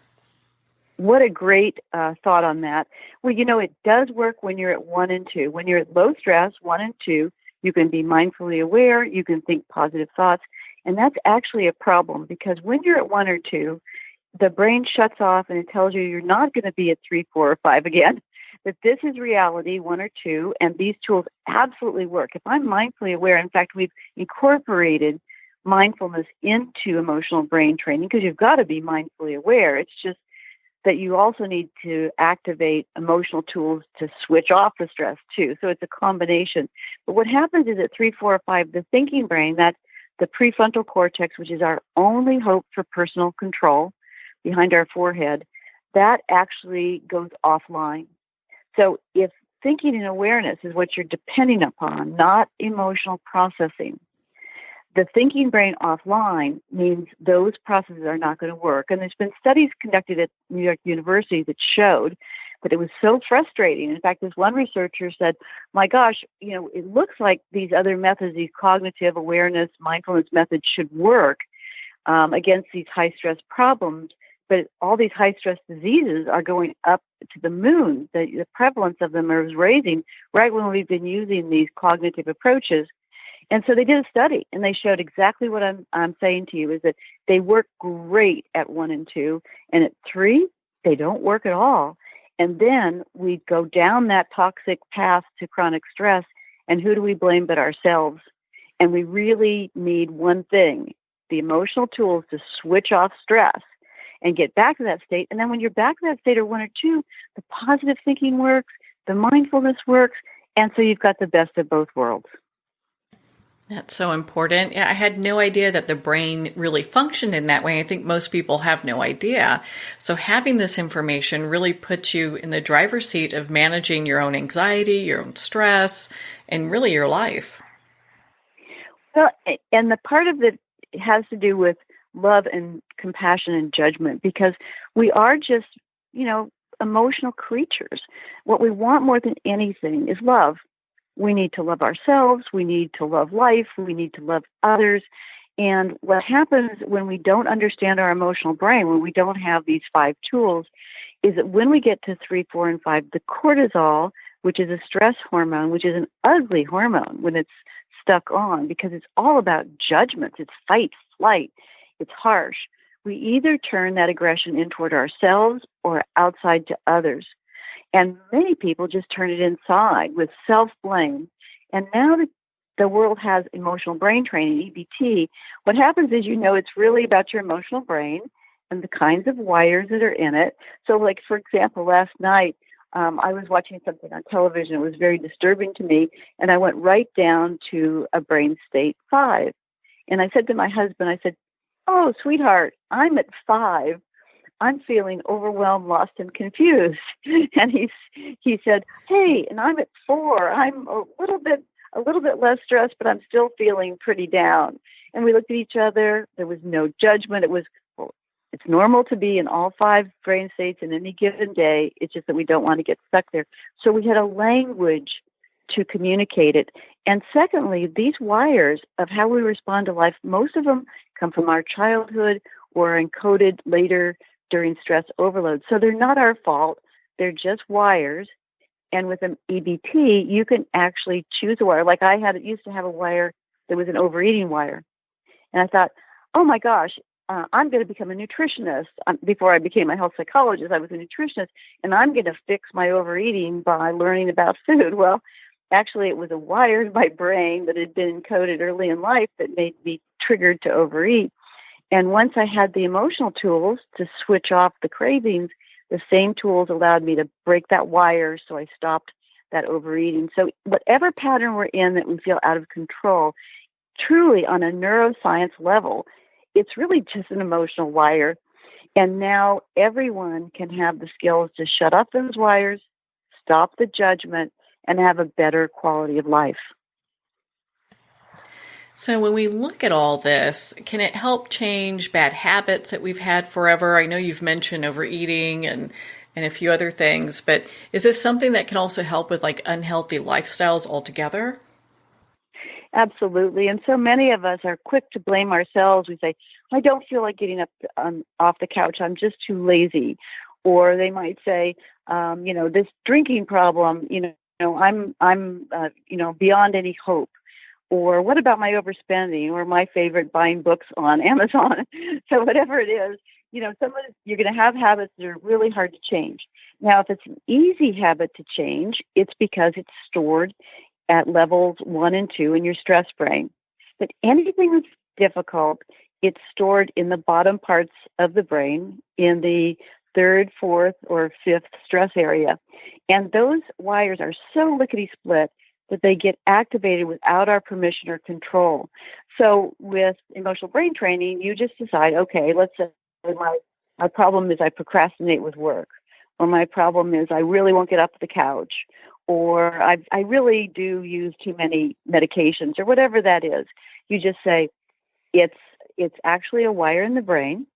What a great thought on that. Well, it does work when you're at 1 and 2. When you're at low stress, 1 and 2, you can be mindfully aware, you can think positive thoughts, and that's actually a problem because when you're at 1 or 2, the brain shuts off and it tells you you're not going to be at 3, 4, or 5 again, that this is reality, 1 or 2, and these tools absolutely work. If I'm mindfully aware, in fact, we've incorporated mindfulness into emotional brain training because you've got to be mindfully aware. It's just that you also need to activate emotional tools to switch off the stress too. So it's a combination. But what happens is at 3, 4, or 5, the thinking brain, that's the prefrontal cortex, which is our only hope for personal control behind our forehead, that actually goes offline. So if thinking and awareness is what you're depending upon, not emotional processing, the thinking brain offline means those processes are not going to work. And there's been studies conducted at New York University that showed that it was so frustrating. In fact, this one researcher said, my gosh, it looks like these other methods, these cognitive awareness, mindfulness methods should work against these high-stress problems. But all these high-stress diseases are going up to the moon. The prevalence of them is raising right when we've been using these cognitive approaches. And so they did a study, and they showed exactly what I'm saying to you, is that they work great at 1 and 2, and at 3, they don't work at all. And then we go down that toxic path to chronic stress, and who do we blame but ourselves? And we really need one thing, the emotional tools to switch off stress and get back to that state. And then when you're back to that state, or 1 or 2, the positive thinking works, the mindfulness works, and so you've got the best of both worlds. That's so important. I had no idea that the brain really functioned in that way. I think most people have no idea. So having this information really puts you in the driver's seat of managing your own anxiety, your own stress, and really your life. Well, and the part of it has to do with love and compassion and judgment, because we are just, emotional creatures. What we want more than anything is love. We need to love ourselves. We need to love life. We need to love others. And what happens when we don't understand our emotional brain, when we don't have these 5 tools, is that when we get to 3, 4, and 5, the cortisol, which is a stress hormone, which is an ugly hormone when it's stuck on, because it's all about judgments. It's fight, flight. It's harsh. We either turn that aggression in toward ourselves or outside to others. And many people just turn it inside with self-blame. And now that the world has emotional brain training, EBT, what happens is, it's really about your emotional brain and the kinds of wires that are in it. So, like, for example, last night, I was watching something on television. It was very disturbing to me. And I went right down to a brain state 5. And I said to my husband, I said, oh, sweetheart, I'm at 5. I'm feeling overwhelmed, lost, and confused. And he said, hey, and I'm at 4. I'm a little bit less stressed, but I'm still feeling pretty down. And we looked at each other. There was no judgment. It was, well, it's normal to be in all 5 brain states in any given day. It's just that we don't want to get stuck there. So we had a language to communicate it. And secondly, these wires of how we respond to life, most of them come from our childhood or encoded later during stress overload. So they're not our fault. They're just wires. And with an EBT, you can actually choose a wire. Like I used to have a wire that was an overeating wire. And I thought, oh my gosh, I'm going to become a nutritionist. Before I became a health psychologist, I was a nutritionist, and I'm going to fix my overeating by learning about food. Well, actually, it was a wire in my brain that had been encoded early in life that made me triggered to overeat. And once I had the emotional tools to switch off the cravings, the same tools allowed me to break that wire, so I stopped that overeating. So whatever pattern we're in that we feel out of control, truly on a neuroscience level, it's really just an emotional wire. And now everyone can have the skills to shut off those wires, stop the judgment, and have a better quality of life. So when we look at all this, can it help change bad habits that we've had forever? I know you've mentioned overeating and a few other things, but is this something that can also help with like unhealthy lifestyles altogether? Absolutely. And so many of us are quick to blame ourselves. We say, I don't feel like getting up off the couch. I'm just too lazy. Or they might say, this drinking problem, I'm beyond any hope. Or what about my overspending? Or my favorite, buying books on Amazon. So whatever it is, you're going to have habits that are really hard to change. Now, if it's an easy habit to change, it's because it's stored at levels 1 and 2 in your stress brain. But anything that's difficult, it's stored in the bottom parts of the brain, in the 3rd, 4th, or 5th stress area. And those wires are so lickety-split that they get activated without our permission or control. So with emotional brain training, you just decide, okay, let's say my problem is I procrastinate with work, or my problem is I really won't get up the couch, or I really do use too many medications, or whatever that is. You just say, it's actually a wire in the brain.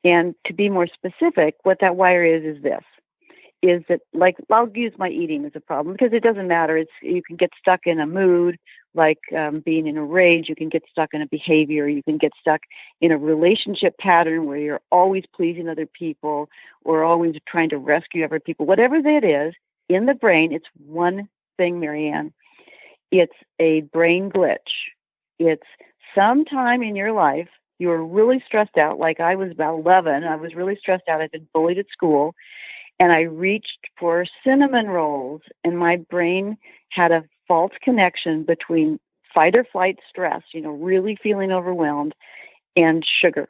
And to be more specific, what that wire is this. Is that, like, I'll use my eating as a problem because it doesn't matter. You can get stuck in a mood, like being in a rage. You can get stuck in a behavior. You can get stuck in a relationship pattern where you're always pleasing other people or always trying to rescue other people. Whatever that is, in the brain, it's one thing, Marianne. It's a brain glitch. It's sometime in your life you were really stressed out. Like I was about 11. I was really stressed out. I'd been bullied at school. And I reached for cinnamon rolls, and my brain had a false connection between fight or flight stress, really feeling overwhelmed, and sugar.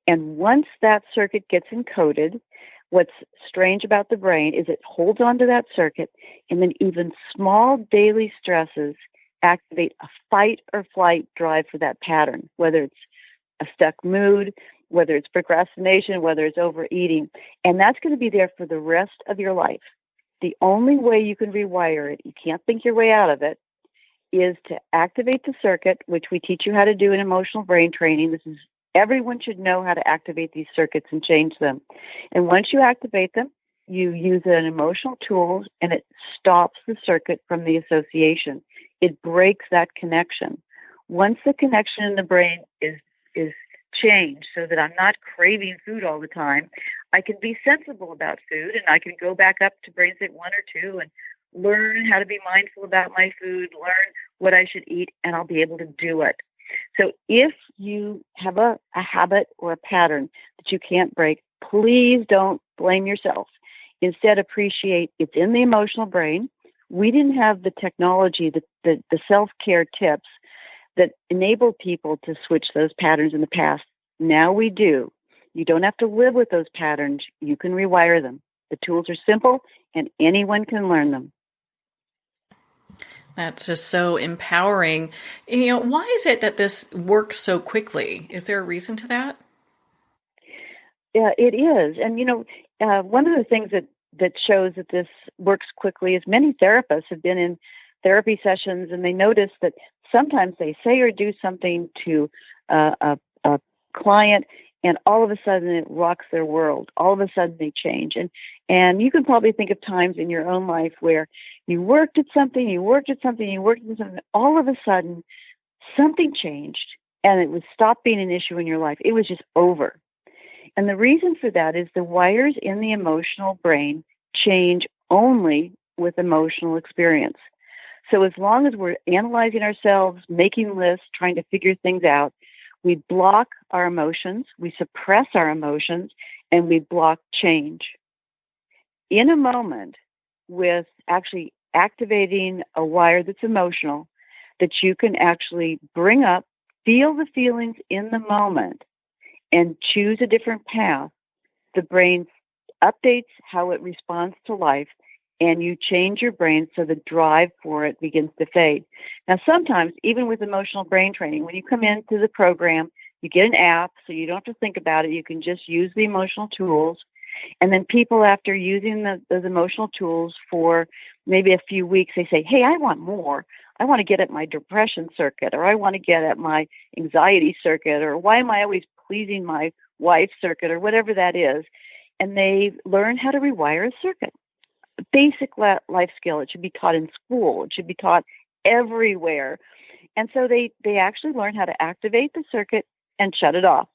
And once that circuit gets encoded, what's strange about the brain is it holds onto that circuit, and then even small daily stresses activate a fight or flight drive for that pattern, whether it's a stuck mood, whether it's procrastination, whether it's overeating. And that's going to be there for the rest of your life. The only way you can rewire it, you can't think your way out of it, is to activate the circuit, which we teach you how to do in emotional brain training. Everyone should know how to activate these circuits and change them. And once you activate them, you use an emotional tool, and it stops the circuit from the association. It breaks that connection. Once the connection in the brain is changed so that I'm not craving food all the time, I can be sensible about food, and I can go back up to brain state 1 or 2 and learn how to be mindful about my food, learn what I should eat, and I'll be able to do it. So if you have a habit or a pattern that you can't break, please don't blame yourself. Instead, appreciate it's in the emotional brain. We didn't have the technology, the self-care tips that enabled people to switch those patterns in the past. Now we do. You don't have to live with those patterns. You can rewire them. The tools are simple, and anyone can learn them. That's just so empowering. Why is it that this works so quickly? Is there a reason to that? Yeah, it is. And, one of the things that shows that this works quickly is many therapists have been in therapy sessions, and they notice that sometimes they say or do something to a client, and all of a sudden it rocks their world. All of a sudden they change. And you can probably think of times in your own life where you worked at something, all of a sudden something changed, and it was stopped being an issue in your life. It was just over. And the reason for that is the wires in the emotional brain change only with emotional experience. So as long as we're analyzing ourselves, making lists, trying to figure things out, we block our emotions, we suppress our emotions, and we block change. In a moment, with actually activating a wire that's emotional, that you can actually bring up, feel the feelings in the moment, and choose a different path, the brain updates how it responds to life, and you change your brain so the drive for it begins to fade. Now, sometimes, even with emotional brain training, when you come into the program, you get an app, so you don't have to think about it. You can just use the emotional tools. And then people, after using those emotional tools for maybe a few weeks, they say, hey, I want more. I want to get at my depression circuit, or I want to get at my anxiety circuit, or why am I always pleasing my wife circuit, or whatever that is. And they learn how to rewire a circuit. A basic life skill. It should be taught in school. It should be taught everywhere. And so they actually learn how to activate the circuit and shut it off.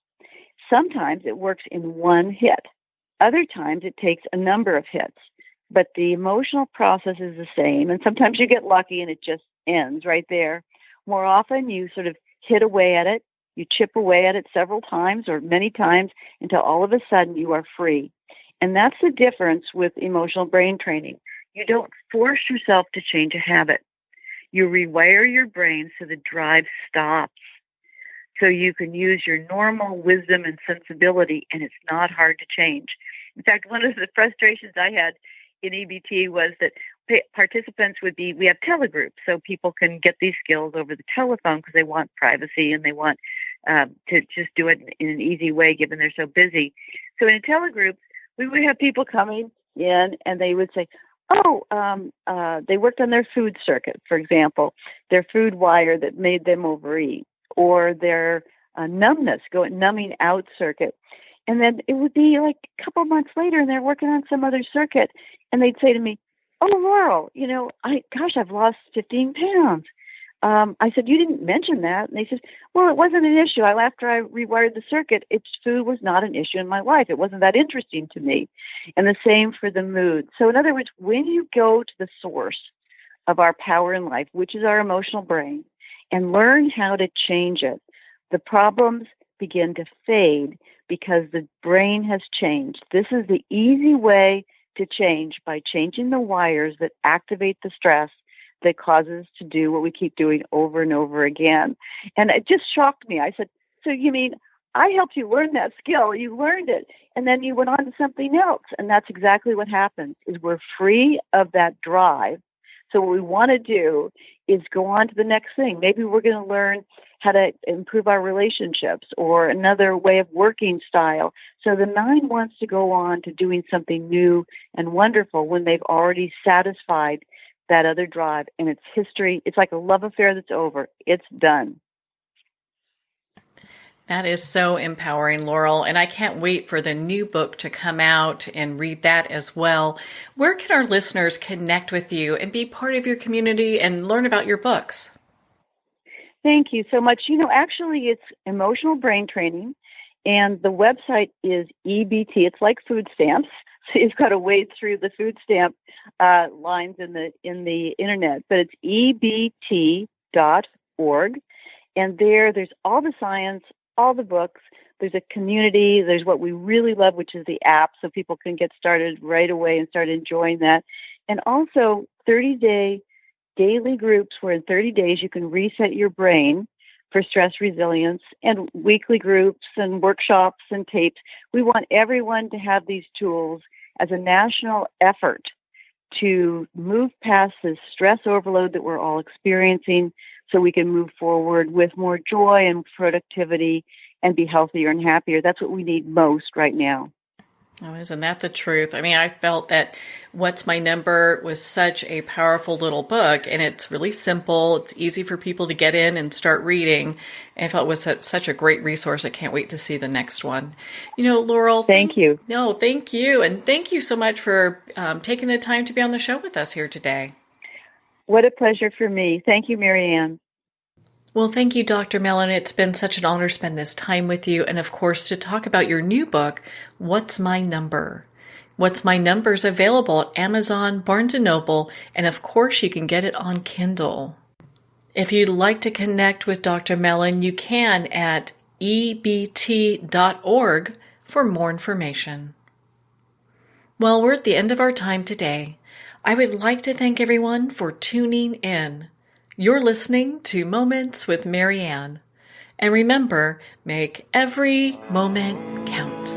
Sometimes it works in one hit. Other times it takes a number of hits. But the emotional process is the same. And sometimes you get lucky and it just ends right there. More often you sort of hit away at it. You chip away at it several times or many times until all of a sudden you are free. And that's the difference with emotional brain training. You don't force yourself to change a habit. You rewire your brain so the drive stops. So you can use your normal wisdom and sensibility, and it's not hard to change. In fact, one of the frustrations I had in EBT was that participants we have telegroups, so people can get these skills over the telephone because they want privacy and they want to just do it in an easy way given they're so busy. So in a telegroup, we would have people coming in and they would say, they worked on their food circuit, for example, their food wire that made them overeat, or their numbing out circuit. And then it would be like a couple months later and they're working on some other circuit and they'd say to me, "Oh, Laurel, I've lost 15 pounds. I said, "You didn't mention that." And they said, "Well, it wasn't an issue. After I rewired the circuit, food was not an issue in my life. It wasn't that interesting to me." And the same for the mood. So in other words, when you go to the source of our power in life, which is our emotional brain, and learn how to change it, the problems begin to fade because the brain has changed. This is the easy way to change, by changing the wires that activate the stress that causes us to do what we keep doing over and over again. And it just shocked me. I said, "So you mean I helped you learn that skill, you learned it, and then you went on to something else?" And that's exactly what happens, is we're free of that drive. So what we want to do is go on to the next thing. Maybe we're going to learn how to improve our relationships or another way of working style. So the mind wants to go on to doing something new and wonderful when they've already satisfied that other drive, and it's history. It's like a love affair that's over. It's done. That is so empowering, Laurel, and I can't wait for the new book to come out and read that as well. Where can our listeners connect with you and be part of your community and learn about your books? Thank you so much. Actually, it's emotional brain training, and the website is EBT. It's like food stamps. So you've got to wade through the food stamp lines in the internet, but it's ebt.org, and there's all the science, all the books. There's a community. There's what we really love, which is the app, so people can get started right away and start enjoying that. And also 30-day daily groups where in 30 days you can reset your brain for stress resilience, and weekly groups and workshops and tapes. We want everyone to have these tools as a national effort to move past this stress overload that we're all experiencing so we can move forward with more joy and productivity and be healthier and happier. That's what we need most right now. Oh, isn't that the truth? I mean, I felt that What's My Number was such a powerful little book, and it's really simple. It's easy for people to get in and start reading. And I felt it was such a great resource. I can't wait to see the next one. Laurel. Thank you. No, thank you. And thank you so much for taking the time to be on the show with us here today. What a pleasure for me. Thank you, Marianne. Well, thank you, Dr. Mellin. It's been such an honor to spend this time with you. And of course, to talk about your new book, What's My Number? What's My Number is available at Amazon, Barnes & Noble, and of course, you can get it on Kindle. If you'd like to connect with Dr. Mellin, you can at ebt.org for more information. Well, we're at the end of our time today. I would like to thank everyone for tuning in. You're listening to Moments with Marianne. And remember, make every moment count.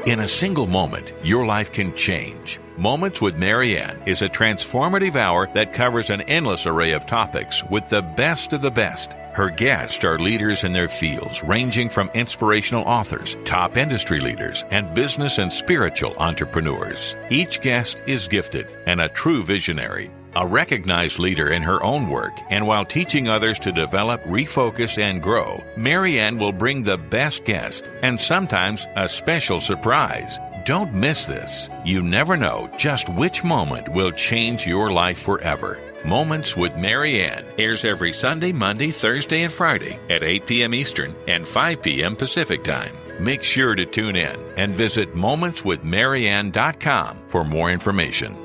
In a single moment, your life can change. Moments with Marianne is a transformative hour that covers an endless array of topics with the best of the best. Her guests are leaders in their fields, ranging from inspirational authors, top industry leaders, and business and spiritual entrepreneurs. Each guest is gifted and a true visionary, a recognized leader in her own work, and while teaching others to develop, refocus, and grow, Marianne will bring the best guest and sometimes a special surprise. Don't miss this. You never know just which moment will change your life forever. Moments with Marianne airs every Sunday, Monday, Thursday, and Friday at 8 p.m. Eastern and 5 p.m. Pacific Time. Make sure to tune in and visit momentswithmarianne.com for more information.